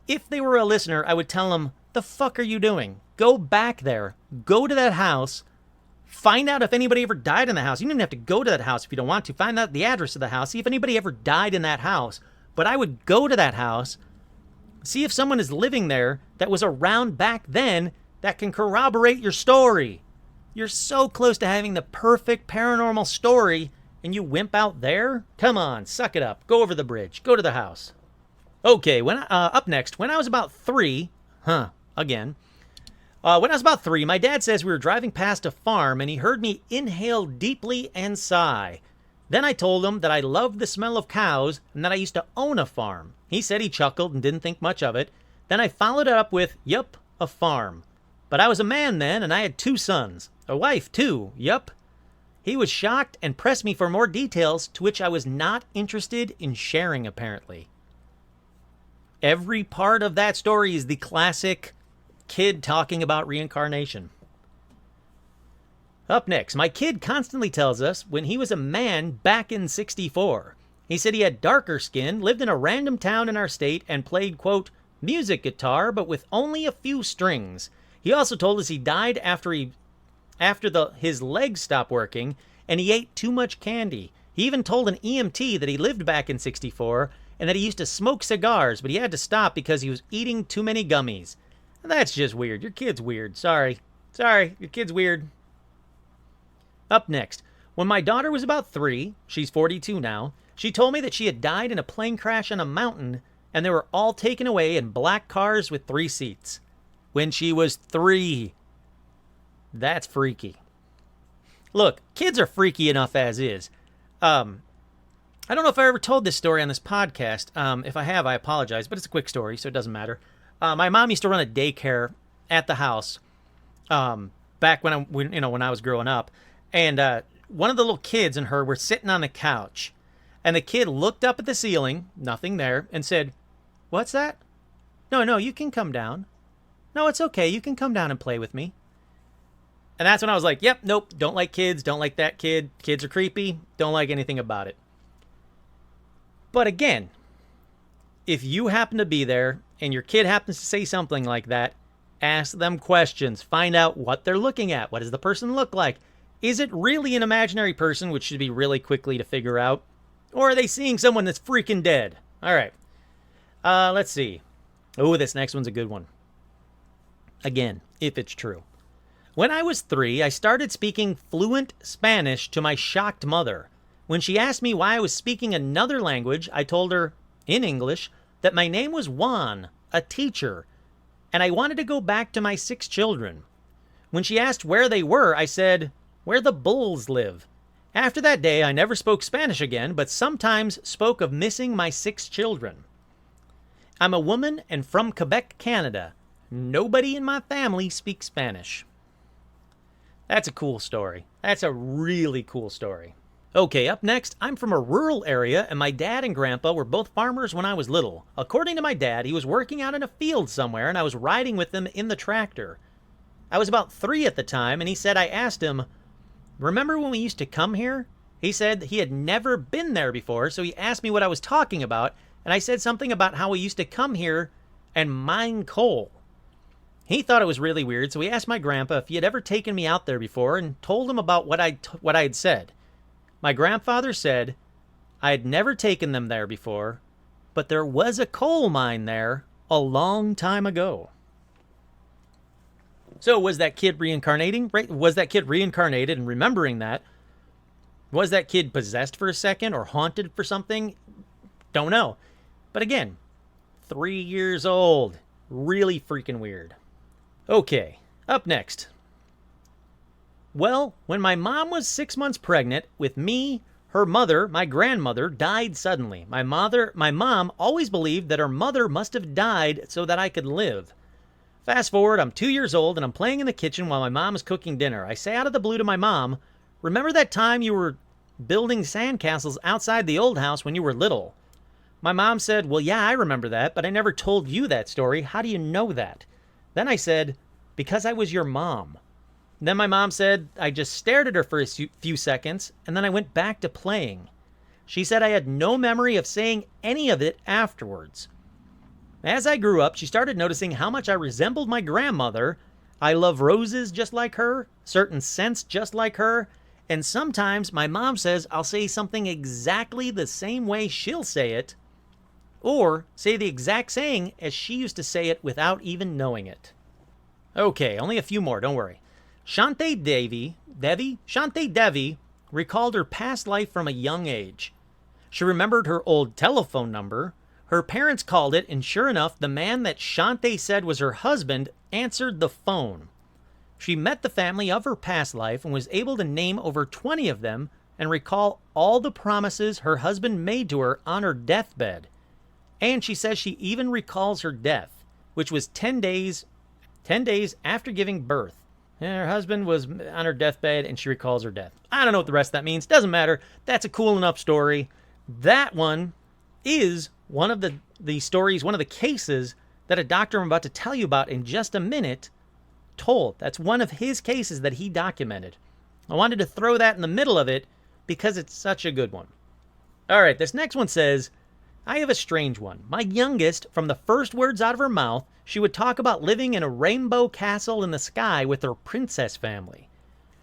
If they were a listener, I would tell them, the fuck are you doing? Go back there. Go to that house. Find out if anybody ever died in the house. You don't even have to go to that house if you don't want to. Find out the address of the house. See if anybody ever died in that house. But I would go to that house, see if someone is living there that was around back then that can corroborate your story. You're so close to having the perfect paranormal story, and you wimp out there? Come on, suck it up. Go over the bridge. Go to the house. Okay, up next, when I was about 3, when I was about 3, my dad says we were driving past a farm and he heard me inhale deeply and sigh. Then I told him that I loved the smell of cows and that I used to own a farm. He said he chuckled and didn't think much of it. Then I followed it up with, yup, a farm. But I was a man then and I had 2 sons. A wife too, yup. He was shocked and pressed me for more details, to which I was not interested in sharing, apparently. Every part of that story is the classic kid talking about reincarnation. Up next, my kid constantly tells us when he was a man back in '64. He said he had darker skin, lived in a random town in our state, and played, quote, music guitar, but with only a few strings. He also told us he died after his legs stopped working, and he ate too much candy. He even told an EMT that he lived back in '64, and that he used to smoke cigars, but he had to stop because he was eating too many gummies. That's just weird. Your kid's weird. Sorry, your kid's weird. Up next, when my daughter was about 3, she's 42 now, she told me that she had died in a plane crash on a mountain, and they were all taken away in black cars with 3 seats. When she was 3. That's freaky. Look, kids are freaky enough as is. I don't know if I ever told this story on this podcast. If I have, I apologize, but it's a quick story, so it doesn't matter. My mom used to run a daycare at the house back when I was growing up, and one of the little kids and her were sitting on the couch, and the kid looked up at the ceiling, nothing there, and said, "What's that? No, you can come down. No, it's okay. You can come down and play with me." And that's when I was like, yep, nope, don't like kids, don't like that kid. Kids are creepy, don't like anything about it. But again, if you happen to be there and your kid happens to say something like that, Ask them questions. Find out what they're looking at. What does the person look like? Is it really an imaginary person, which should be really quickly to figure out? Or are they seeing someone that's freaking dead? All right. Let's see. Oh, this next one's a good one. Again, if it's true. When I was 3, I started speaking fluent Spanish to my shocked mother. When she asked me why I was speaking another language, I told her, in English, that my name was Juan, a teacher, and I wanted to go back to my 6 children. When she asked where they were, I said, where the bulls live. After that day, I never spoke Spanish again, but sometimes spoke of missing my 6 children. I'm a woman and from Quebec, Canada. Nobody in my family speaks Spanish. That's a cool story. That's a really cool story. Okay, up next, I'm from a rural area, and my dad and grandpa were both farmers when I was little. According to my dad, he was working out in a field somewhere, and I was riding with him in the tractor. I was about 3 at the time, and he said I asked him, remember when we used to come here? He said he had never been there before, so he asked me what I was talking about, and I said something about how we used to come here and mine coal. He thought it was really weird, so he asked my grandpa if he had ever taken me out there before and told him about what I had said. My grandfather said I had never taken them there before, but there was a coal mine there a long time ago. So was that kid reincarnating? Was that kid reincarnated and remembering that? Was that kid possessed for a second or haunted for something? Don't know. But again, 3 years old. Really freaking weird. Okay, up next. Well, when my mom was 6 months pregnant with me, her mother, my grandmother, died suddenly. My mom always believed that her mother must have died so that I could live. Fast forward, I'm 2 years old and I'm playing in the kitchen while my mom is cooking dinner. I say out of the blue to my mom, remember that time you were building sandcastles outside the old house when you were little? My mom said, well, yeah, I remember that, but I never told you that story. How do you know that? Then I said, because I was your mom. Then my mom said I just stared at her for a few seconds, and then I went back to playing. She said I had no memory of saying any of it afterwards. As I grew up, she started noticing how much I resembled my grandmother. I love roses just like her, certain scents just like her, and sometimes my mom says I'll say something exactly the same way she'll say it, or say the exact saying as she used to say it without even knowing it. Okay, only a few more, don't worry. Shantae Devi recalled her past life from a young age. She remembered her old telephone number. Her parents called it, and sure enough, the man that Shantae said was her husband answered the phone. She met the family of her past life and was able to name over 20 of them and recall all the promises her husband made to her on her deathbed. And she says she even recalls her death, which was 10 days after giving birth. Her husband was on her deathbed, and she recalls her death. I don't know what the rest of that means. Doesn't matter. That's a cool enough story. That one is one of the stories, one of the cases that a doctor I'm about to tell you about in just a minute told. That's one of his cases that he documented. I wanted to throw that in the middle of it because it's such a good one. All right, this next one says, I have a strange one. My youngest, from the first words out of her mouth, she would talk about living in a rainbow castle in the sky with her princess family.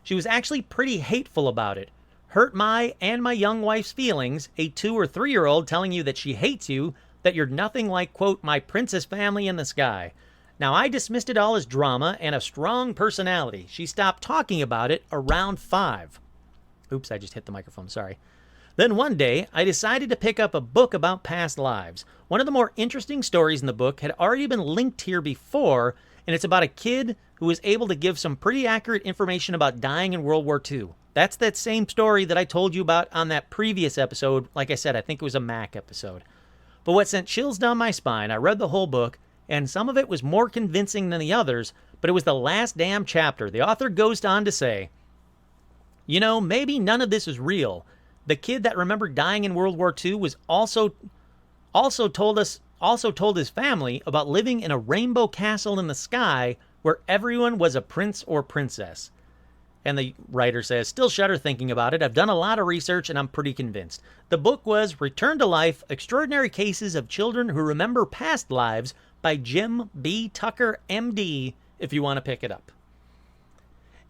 She was actually pretty hateful about it. Hurt my and my young wife's feelings, a 2 or 3-year-old telling you that she hates you, that you're nothing like, quote, my princess family in the sky. Now, I dismissed it all as drama and a strong personality. She stopped talking about it around 5. Oops, I just hit the microphone, sorry. Then one day, I decided to pick up a book about past lives. One of the more interesting stories in the book had already been linked here before, and it's about a kid who was able to give some pretty accurate information about dying in World War II. That's that same story that I told you about on that previous episode. Like I said, I think it was a Mac episode. But what sent chills down my spine, I read the whole book, and some of it was more convincing than the others, but it was the last damn chapter. The author goes on to say, you know, maybe none of this is real. The kid that remembered dying in World War II was also told his family about living in a rainbow castle in the sky where everyone was a prince or princess. And the writer says, still shudder thinking about it. I've done a lot of research and I'm pretty convinced. The book was Return to Life, Extraordinary Cases of Children Who Remember Past Lives by Jim B. Tucker, MD, if you want to pick it up.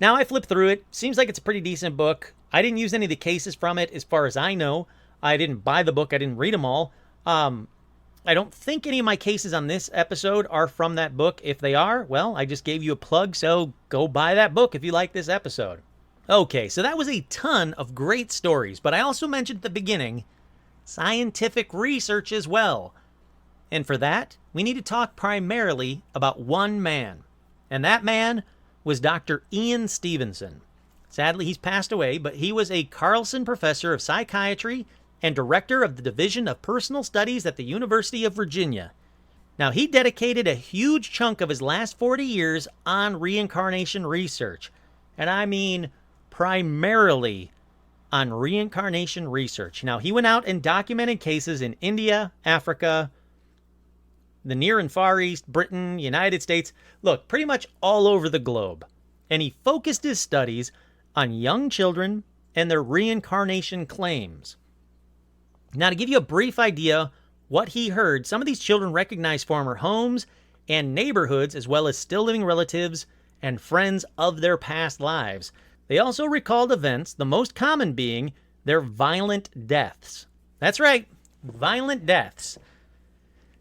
Now I flipped through it. Seems like it's a pretty decent book. I didn't use any of the cases from it as far as I know. I didn't buy the book. I didn't read them all. I don't think any of my cases on this episode are from that book. If they are, well, I just gave you a plug, so go buy that book if you like this episode. Okay, so that was a ton of great stories, but I also mentioned at the beginning scientific research as well. And for that, we need to talk primarily about one man. And that man was Dr. Ian Stevenson. Sadly, he's passed away, but he was a Carlson Professor of Psychiatry and Director of the Division of Personal Studies at the University of Virginia. Now, he dedicated a huge chunk of his last 40 years on reincarnation research. And I mean primarily on reincarnation research. Now, he went out and documented cases in India, Africa, the Near and Far East, Britain, United States, look, pretty much all over the globe. And he focused his studies on young children and their reincarnation claims. Now, to give you a brief idea what he heard, some of these children recognized former homes and neighborhoods, as well as still living relatives and friends of their past lives. They also recalled events, the most common being their violent deaths. That's right, violent deaths.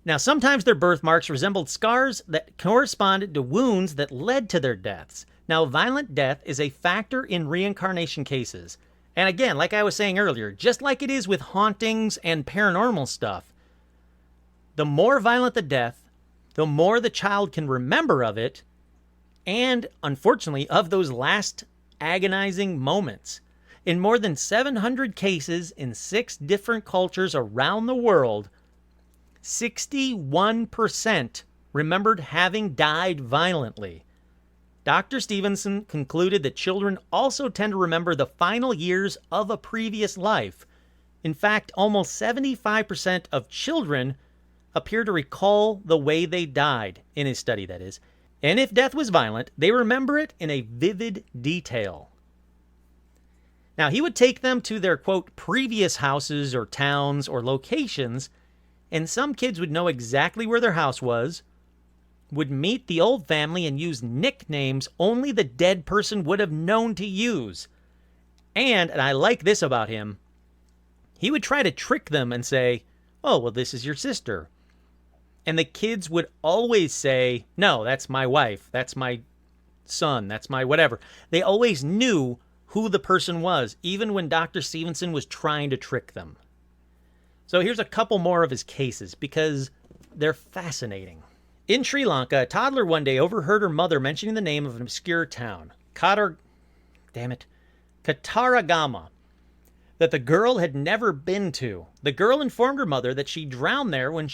Now, sometimes their birthmarks resembled scars that corresponded to wounds that led to their deaths. Now, violent death is a factor in reincarnation cases. And again, like I was saying earlier, just like it is with hauntings and paranormal stuff, the more violent the death, the more the child can remember of it, and unfortunately, of those last agonizing moments. In more than 700 cases in 6 different cultures around the world, 61% remembered having died violently. Dr. Stevenson concluded that children also tend to remember the final years of a previous life. In fact, almost 75% of children appear to recall the way they died, in his study that is. And if death was violent, they remember it in a vivid detail. Now, he would take them to their, quote, previous houses or towns or locations, and some kids would know exactly where their house was, would meet the old family and use nicknames only the dead person would have known to use. And I like this about him, he would try to trick them and say, oh, well, this is your sister. And the kids would always say, no, that's my wife, that's my son, that's my whatever. They always knew who the person was, even when Dr. Stevenson was trying to trick them. So here's a couple more of his cases, because they're fascinating. In Sri Lanka, a toddler one day overheard her mother mentioning the name of an obscure town, Kataragama, that the girl had never been to. The girl informed her mother that she drowned there when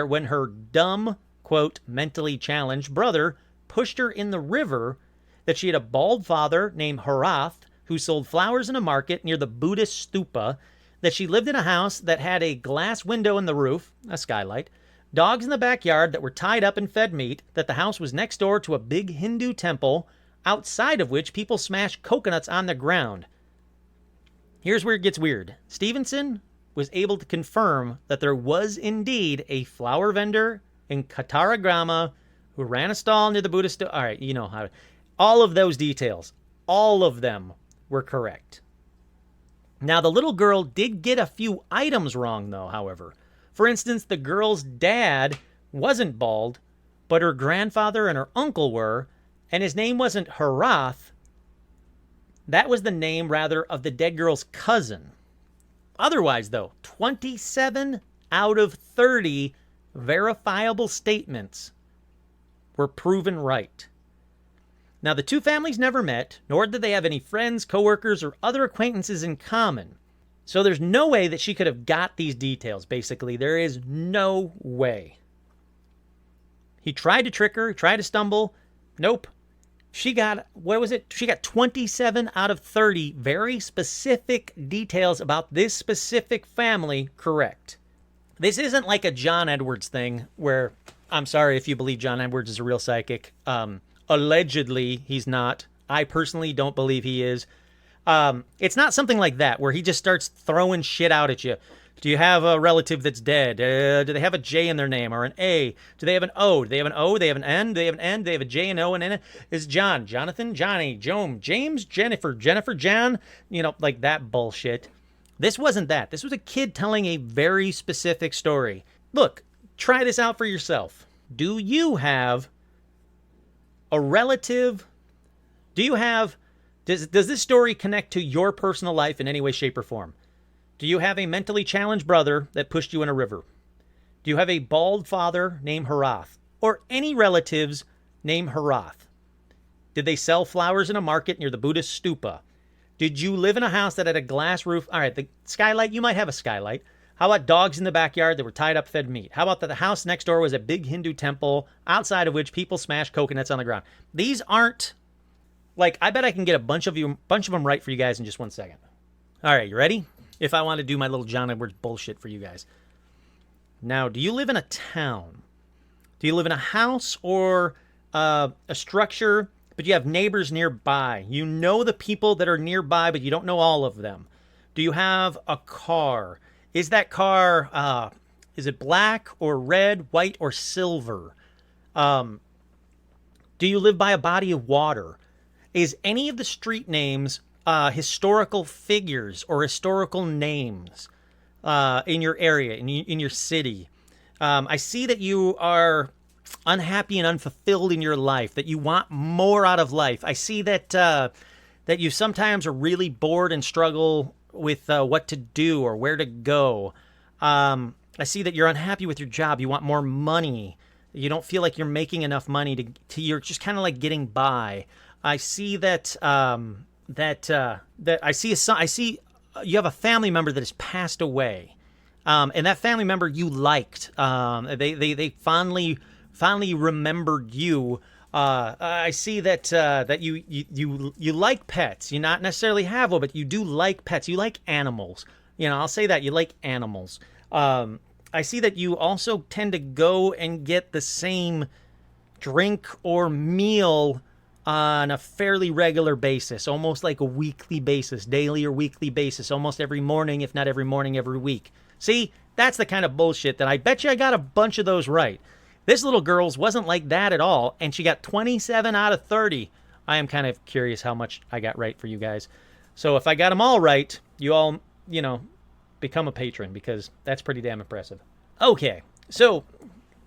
when her dumb, quote, mentally challenged brother pushed her in the river, that she had a bald father named Harath who sold flowers in a market near the Buddhist stupa, that she lived in a house that had a glass window in the roof, a skylight, dogs in the backyard that were tied up and fed meat, that the house was next door to a big Hindu temple, outside of which people smashed coconuts on the ground. Here's where it gets weird. Stevenson was able to confirm that there was indeed a flower vendor in Kataragama who ran a stall near the Buddhist... All right, you know how to... All of those details, all of them were correct. Now, the little girl did get a few items wrong, though, however. For instance, the girl's dad wasn't bald, but her grandfather and her uncle were, and his name wasn't Harath. That was the name, rather, of the dead girl's cousin. Otherwise, though, 27 out of 30 verifiable statements were proven right. Now, the two families never met, nor did they have any friends, coworkers, or other acquaintances in common. So there's no way that she could have got these details, basically. There is no way. He tried to trick her, tried to stumble. Nope. She got, what was it? She got 27 out of 30 very specific details about this specific family correct. This isn't like a John Edwards thing where, I'm sorry if you believe John Edwards is a real psychic. Allegedly, he's not. I personally don't believe he is. It's not something like that where he just starts throwing shit out at you. Do you have a relative that's dead? Do they have a J in their name or an A? Do they have an O? Do they have an O? Do they have an N? Do they have an N? Do they have a J and O and N? Is John, Jonathan, Johnny, Joan, James, Jennifer, John? Like that bullshit. This wasn't that. This was a kid telling a very specific story. Look, try this out for yourself. Do you have a relative? Does this story connect to your personal life in any way, shape, or form? Do you have a mentally challenged brother that pushed you in a river? Do you have a bald father named Harath? Or any relatives named Harath? Did they sell flowers in a market near the Buddhist stupa? Did you live in a house that had a glass roof? All right, the skylight, you might have a skylight. How about dogs in the backyard that were tied up, fed meat? How about that the house next door was a big Hindu temple outside of which people smashed coconuts on the ground? These aren't, I bet I can get a bunch of them right for you guys in just 1 second. All right, you ready? If I want to do my little John Edwards bullshit for you guys. Now, do you live in a town? Do you live in a house or a structure, but you have neighbors nearby? You know the people that are nearby, but you don't know all of them. Do you have a car? Is that car, is it black or red, white or silver? Do you live by a body of water? Is any of the street names historical figures or historical names in your area, in your city? I see that you are unhappy and unfulfilled in your life, that you want more out of life. I see that that you sometimes are really bored and struggle with what to do or where to go. I see that you're unhappy with your job. You want more money. You don't feel like you're making enough money to you're just kind of like getting by. I see that I see you have a family member that has passed away, and that family member you liked. They fondly remembered you. I see that you like pets. You not necessarily have one, but you do like pets. You like animals. I'll say that you like animals. I see that you also tend to go and get the same drink or meal on a fairly regular basis, almost like a weekly basis, daily or weekly basis, almost every morning, if not every morning, every week. See, that's the kind of bullshit that I bet you I got a bunch of those right. This little girl's wasn't like that at all, and she got 27 out of 30. I am kind of curious how much I got right for you guys. So if I got them all right, you all, become a patron, because that's pretty damn impressive. Okay, so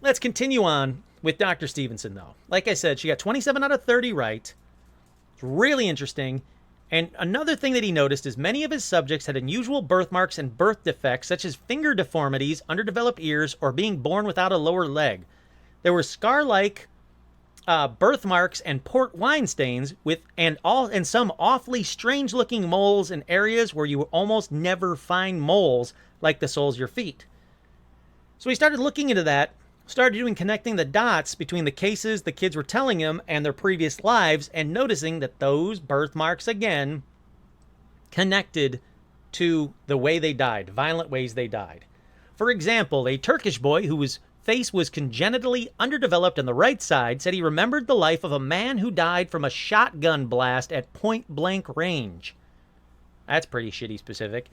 let's continue on with Dr. Stevenson, though. Like I said, she got 27 out of 30 right. It's really interesting. And another thing that he noticed is many of his subjects had unusual birthmarks and birth defects, such as finger deformities, underdeveloped ears, or being born without a lower leg. There were scar-like birthmarks and port wine stains and some awfully strange-looking moles in areas where you almost never find moles, like the soles of your feet. So he started looking into that, started connecting the dots between the cases the kids were telling him and their previous lives, and noticing that those birthmarks, again, connected to the way they died, violent ways they died. For example, a Turkish boy whose face was congenitally underdeveloped on the right side said he remembered the life of a man who died from a shotgun blast at point-blank range. That's pretty shitty specific.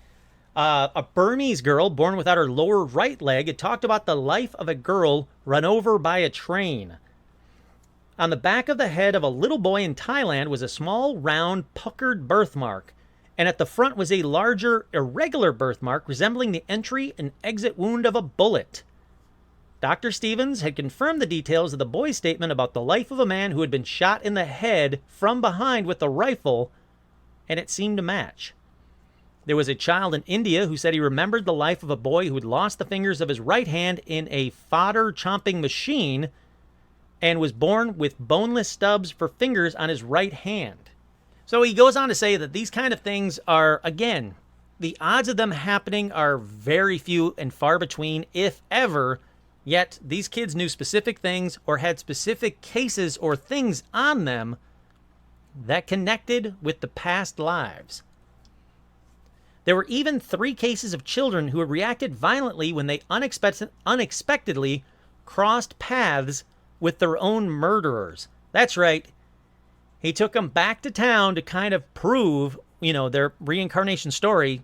A Burmese girl born without her lower right leg had talked about the life of a girl run over by a train. On the back of the head of a little boy in Thailand was a small, round, puckered birthmark, and at the front was a larger, irregular birthmark resembling the entry and exit wound of a bullet. Dr. Stevens had confirmed the details of the boy's statement about the life of a man who had been shot in the head from behind with a rifle, and it seemed to match. There was a child in India who said he remembered the life of a boy who had lost the fingers of his right hand in a fodder chomping machine and was born with boneless stubs for fingers on his right hand. So he goes on to say that these kind of things are, again, the odds of them happening are very few and far between, if ever, yet these kids knew specific things or had specific cases or things on them that connected with the past lives. There were even 3 cases of children who had reacted violently when they unexpectedly crossed paths with their own murderers. That's right. He took them back to town to kind of prove their reincarnation story,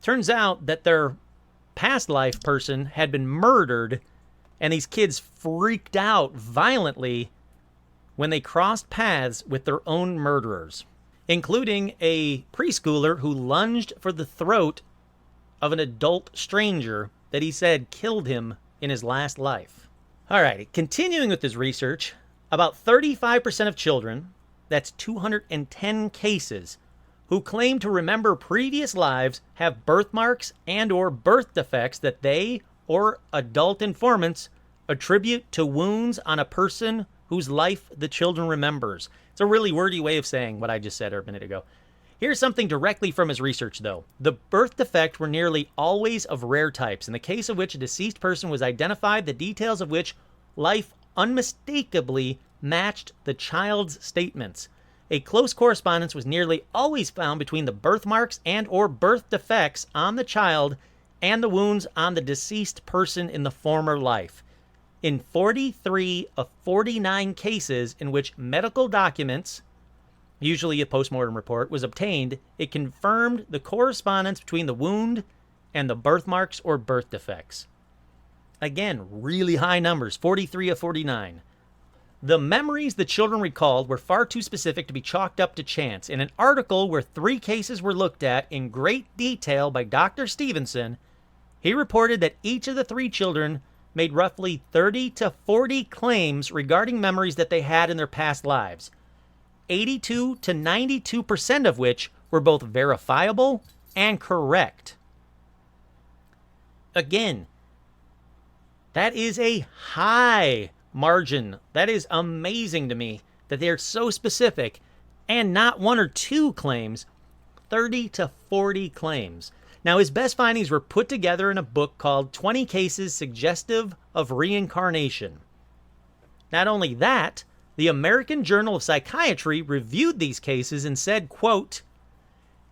turns out that their past life person had been murdered, and these kids freaked out violently when they crossed paths with their own murderers, including a preschooler who lunged for the throat of an adult stranger that he said killed him in his last life. All right, continuing with his research, about 35% of children, that's 210 cases, who claim to remember previous lives have birthmarks and or birth defects that they or adult informants attribute to wounds on a person whose life the children remembers. It's a really wordy way of saying what I just said a minute ago. Here's something directly from his research, though. The birth defect were nearly always of rare types, in the case of which a deceased person was identified, the details of which life unmistakably matched the child's statements. A close correspondence was nearly always found between the birthmarks and or birth defects on the child and the wounds on the deceased person in the former life. In 43 of 49 cases in which medical documents, usually a postmortem report, was obtained, it confirmed the correspondence between the wound and the birthmarks or birth defects. Again, really high numbers, 43 of 49. The memories the children recalled were far too specific to be chalked up to chance. In an article where 3 cases were looked at in great detail by Dr. Stevenson, he reported that each of the 3 children made roughly 30 to 40 claims regarding memories that they had in their past lives, 82 to 92% of which were both verifiable and correct. Again, that is a high margin. That is amazing to me that they're so specific, and not 1 or 2 claims, 30 to 40 claims. Now, his best findings were put together in a book called 20 Cases Suggestive of Reincarnation. Not only that, the American Journal of Psychiatry reviewed these cases and said, quote,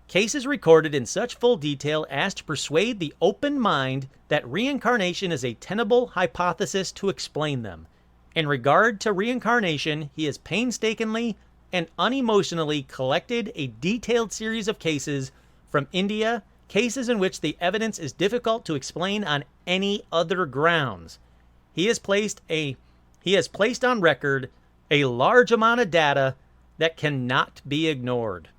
"Cases recorded in such full detail as to persuade the open mind that reincarnation is a tenable hypothesis to explain them. In regard to reincarnation, he has painstakingly and unemotionally collected a detailed series of cases from India, cases in which the evidence is difficult to explain on any other grounds. He has placed on record a large amount of data that cannot be ignored."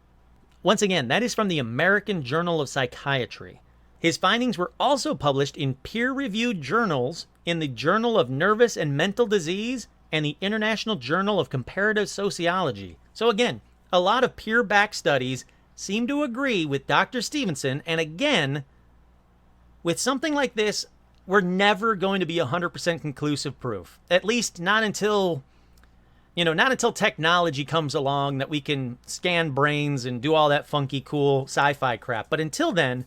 Once again, that is from the American Journal of Psychiatry. His findings were also published in peer-reviewed journals in the Journal of Nervous and Mental Disease and the International Journal of Comparative Sociology. So again, a lot of peer-backed studies seem to agree with Dr. Stevenson, and again, with something like this, we're never going to be 100% conclusive proof. At least not until technology comes along that we can scan brains and do all that funky, cool sci-fi crap. But until then,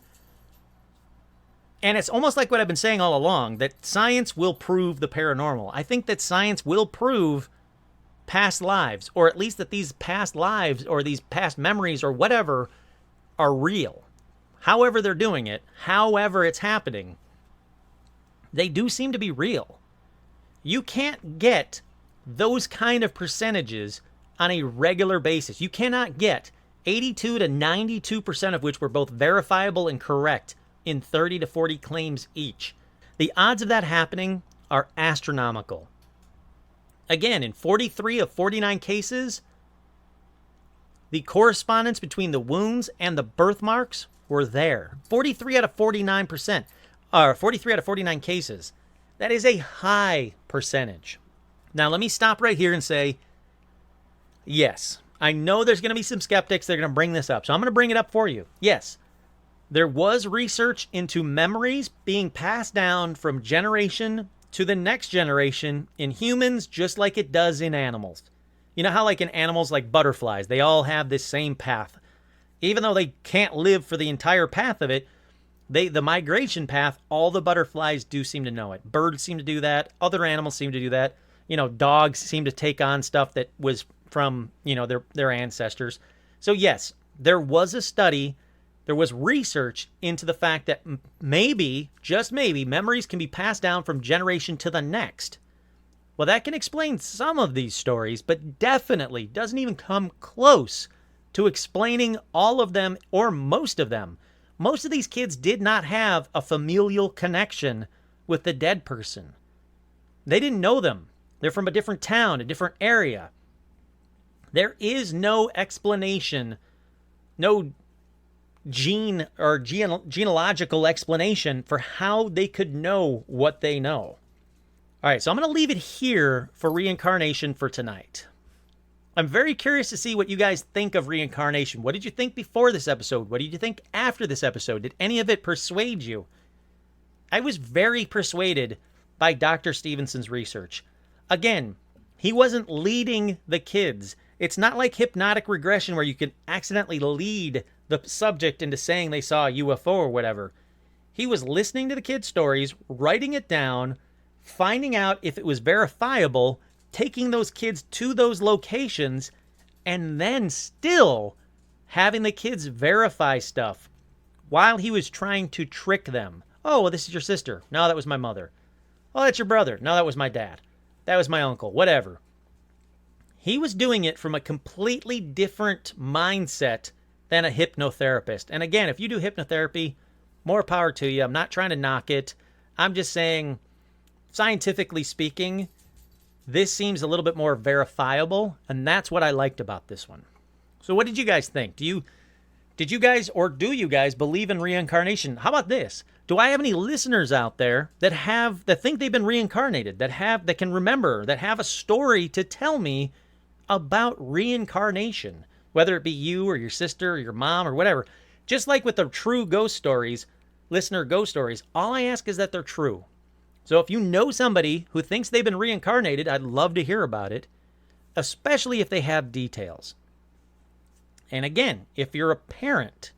and it's almost like what I've been saying all along, that science will prove the paranormal. I think that science will prove past lives, or at least that these past lives or these past memories or whatever are real. However they're doing it, however it's happening, they do seem to be real. You can't get those kind of percentages on a regular basis. You cannot get 82 to 92% of which were both verifiable and correct in 30 to 40 claims each. The odds of that happening are astronomical. Again, in 43 of 49 cases, the correspondence between the wounds and the birthmarks were there. 43 out of 49%, 43 out of 49 cases. That is a high percentage. Now, let me stop right here and say, yes, I know there's going to be some skeptics that are going to bring this up, so I'm going to bring it up for you. Yes, there was research into memories being passed down from generation to the next generation in humans, just like it does in animals. You know how like in animals like butterflies, they all have this same path. Even though they can't live for the entire path of it, the migration path, all the butterflies do seem to know it. Birds seem to do that. Other animals seem to do that. Dogs seem to take on stuff that was from, their ancestors. So yes, there was a study, there was research into the fact that maybe, just maybe, memories can be passed down from generation to the next. Well, that can explain some of these stories, but definitely doesn't even come close to explaining all of them, or most of them. Most of these kids did not have a familial connection with the dead person. They didn't know them. They're from a different town, a different area. There is no explanation, no genealogical explanation for how they could know what they know. All right, so I'm going to leave it here for reincarnation for tonight. I'm very curious to see what you guys think of reincarnation. What did you think before this episode? What did you think after this episode? Did any of it persuade you? I was very persuaded by Dr. Stevenson's research. Again, he wasn't leading the kids. It's not like hypnotic regression where you can accidentally lead the subject into saying they saw a UFO or whatever. He was listening to the kids' stories, writing it down, finding out if it was verifiable, taking those kids to those locations, and then still having the kids verify stuff while he was trying to trick them. Oh, well, this is your sister. No, that was my mother. Oh, that's your brother. No, that was my dad. That was my uncle. Whatever. He was doing it from a completely different mindset than a hypnotherapist. And again, if you do hypnotherapy, more power to you. I'm not trying to knock it. I'm just saying, scientifically speaking, this seems a little bit more verifiable, and that's what I liked about this one. So what did you guys think? Do you guys believe in reincarnation? How about this? Do I have any listeners out there that think they've been reincarnated, that can remember, that have a story to tell me about reincarnation, whether it be you or your sister or your mom or whatever? Just like with the true ghost stories, listener ghost stories, all I ask is that they're true. So if you know somebody who thinks they've been reincarnated, I'd love to hear about it, especially if they have details. And again, if you're a parent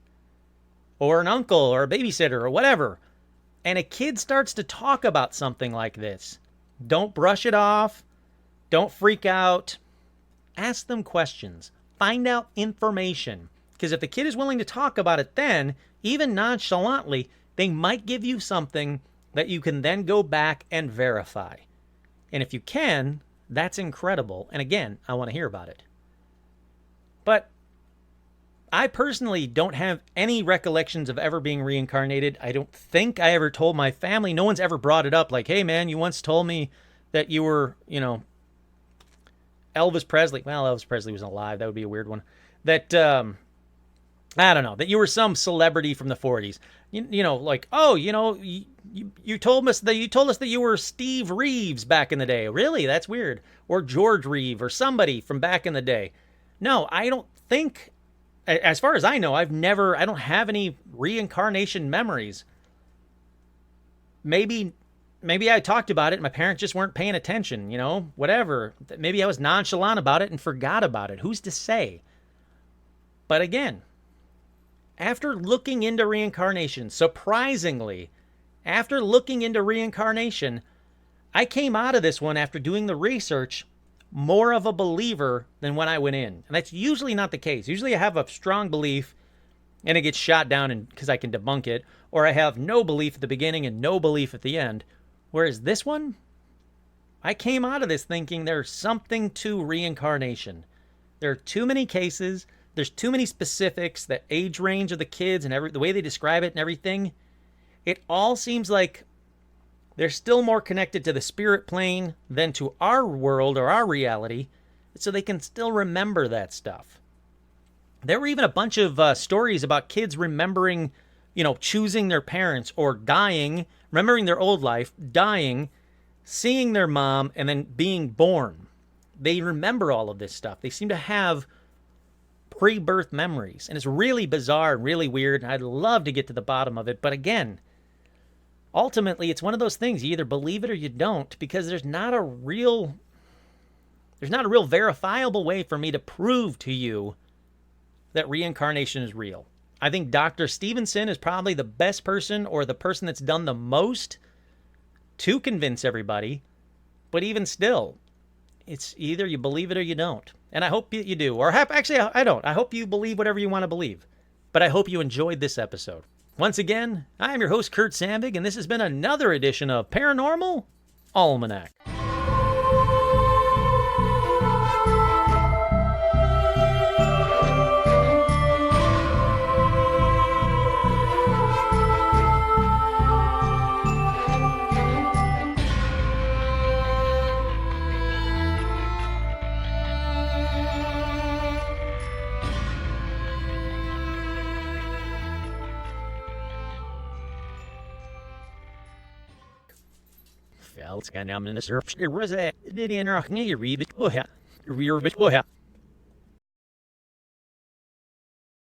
or an uncle or a babysitter or whatever, and a kid starts to talk about something like this, don't brush it off. Don't freak out. Ask them questions. Find out information. Because if the kid is willing to talk about it then, even nonchalantly, they might give you something that you can then go back and verify. And if you can, that's incredible. And again, I want to hear about it. But I personally don't have any recollections of ever being reincarnated. I don't think I ever told my family. No one's ever brought it up like, hey man, you once told me that you were, Elvis Presley. Well, Elvis Presley wasn't alive. That would be a weird one. That, I don't know, that you were some celebrity from the 40s. You told us that you were Steve Reeves back in the day. Really? That's weird. Or George Reeve or somebody from back in the day. No, I don't think, as far as I know, I don't have any reincarnation memories. Maybe I talked about it and my parents just weren't paying attention, whatever. Maybe I was nonchalant about it and forgot about it. Who's to say? But again, after looking into reincarnation, surprisingly, after looking into reincarnation, I came out of this one after doing the research more of a believer than when I went in. And that's usually not the case. Usually I have a strong belief and it gets shot down because I can debunk it, or I have no belief at the beginning and no belief at the end. Whereas this one, I came out of this thinking there's something to reincarnation. There are too many cases. There's too many specifics, the age range of the kids and the way they describe it and everything. It all seems like they're still more connected to the spirit plane than to our world or our reality, so they can still remember that stuff. There were even a bunch of stories about kids remembering, choosing their parents or dying, remembering their old life, dying, seeing their mom, and then being born. They remember all of this stuff. They seem to have pre-birth memories, and it's really bizarre and really weird, and I'd love to get to the bottom of it. But again, ultimately, it's one of those things. You either believe it or you don't, because there's not a real verifiable way for me to prove to you that reincarnation is real. I think Dr. Stevenson is probably the best person, or the person that's done the most to convince everybody. But even still, it's either you believe it or you don't. And I hope you do. Or actually, I don't. I hope you believe whatever you want to believe. But I hope you enjoyed this episode. Once again, I am your host, Kurt Sandvig, and this has been another edition of Paranormal Almanac. Fels kan jag minnas upp. Det var så det är en rakning i rivet på här.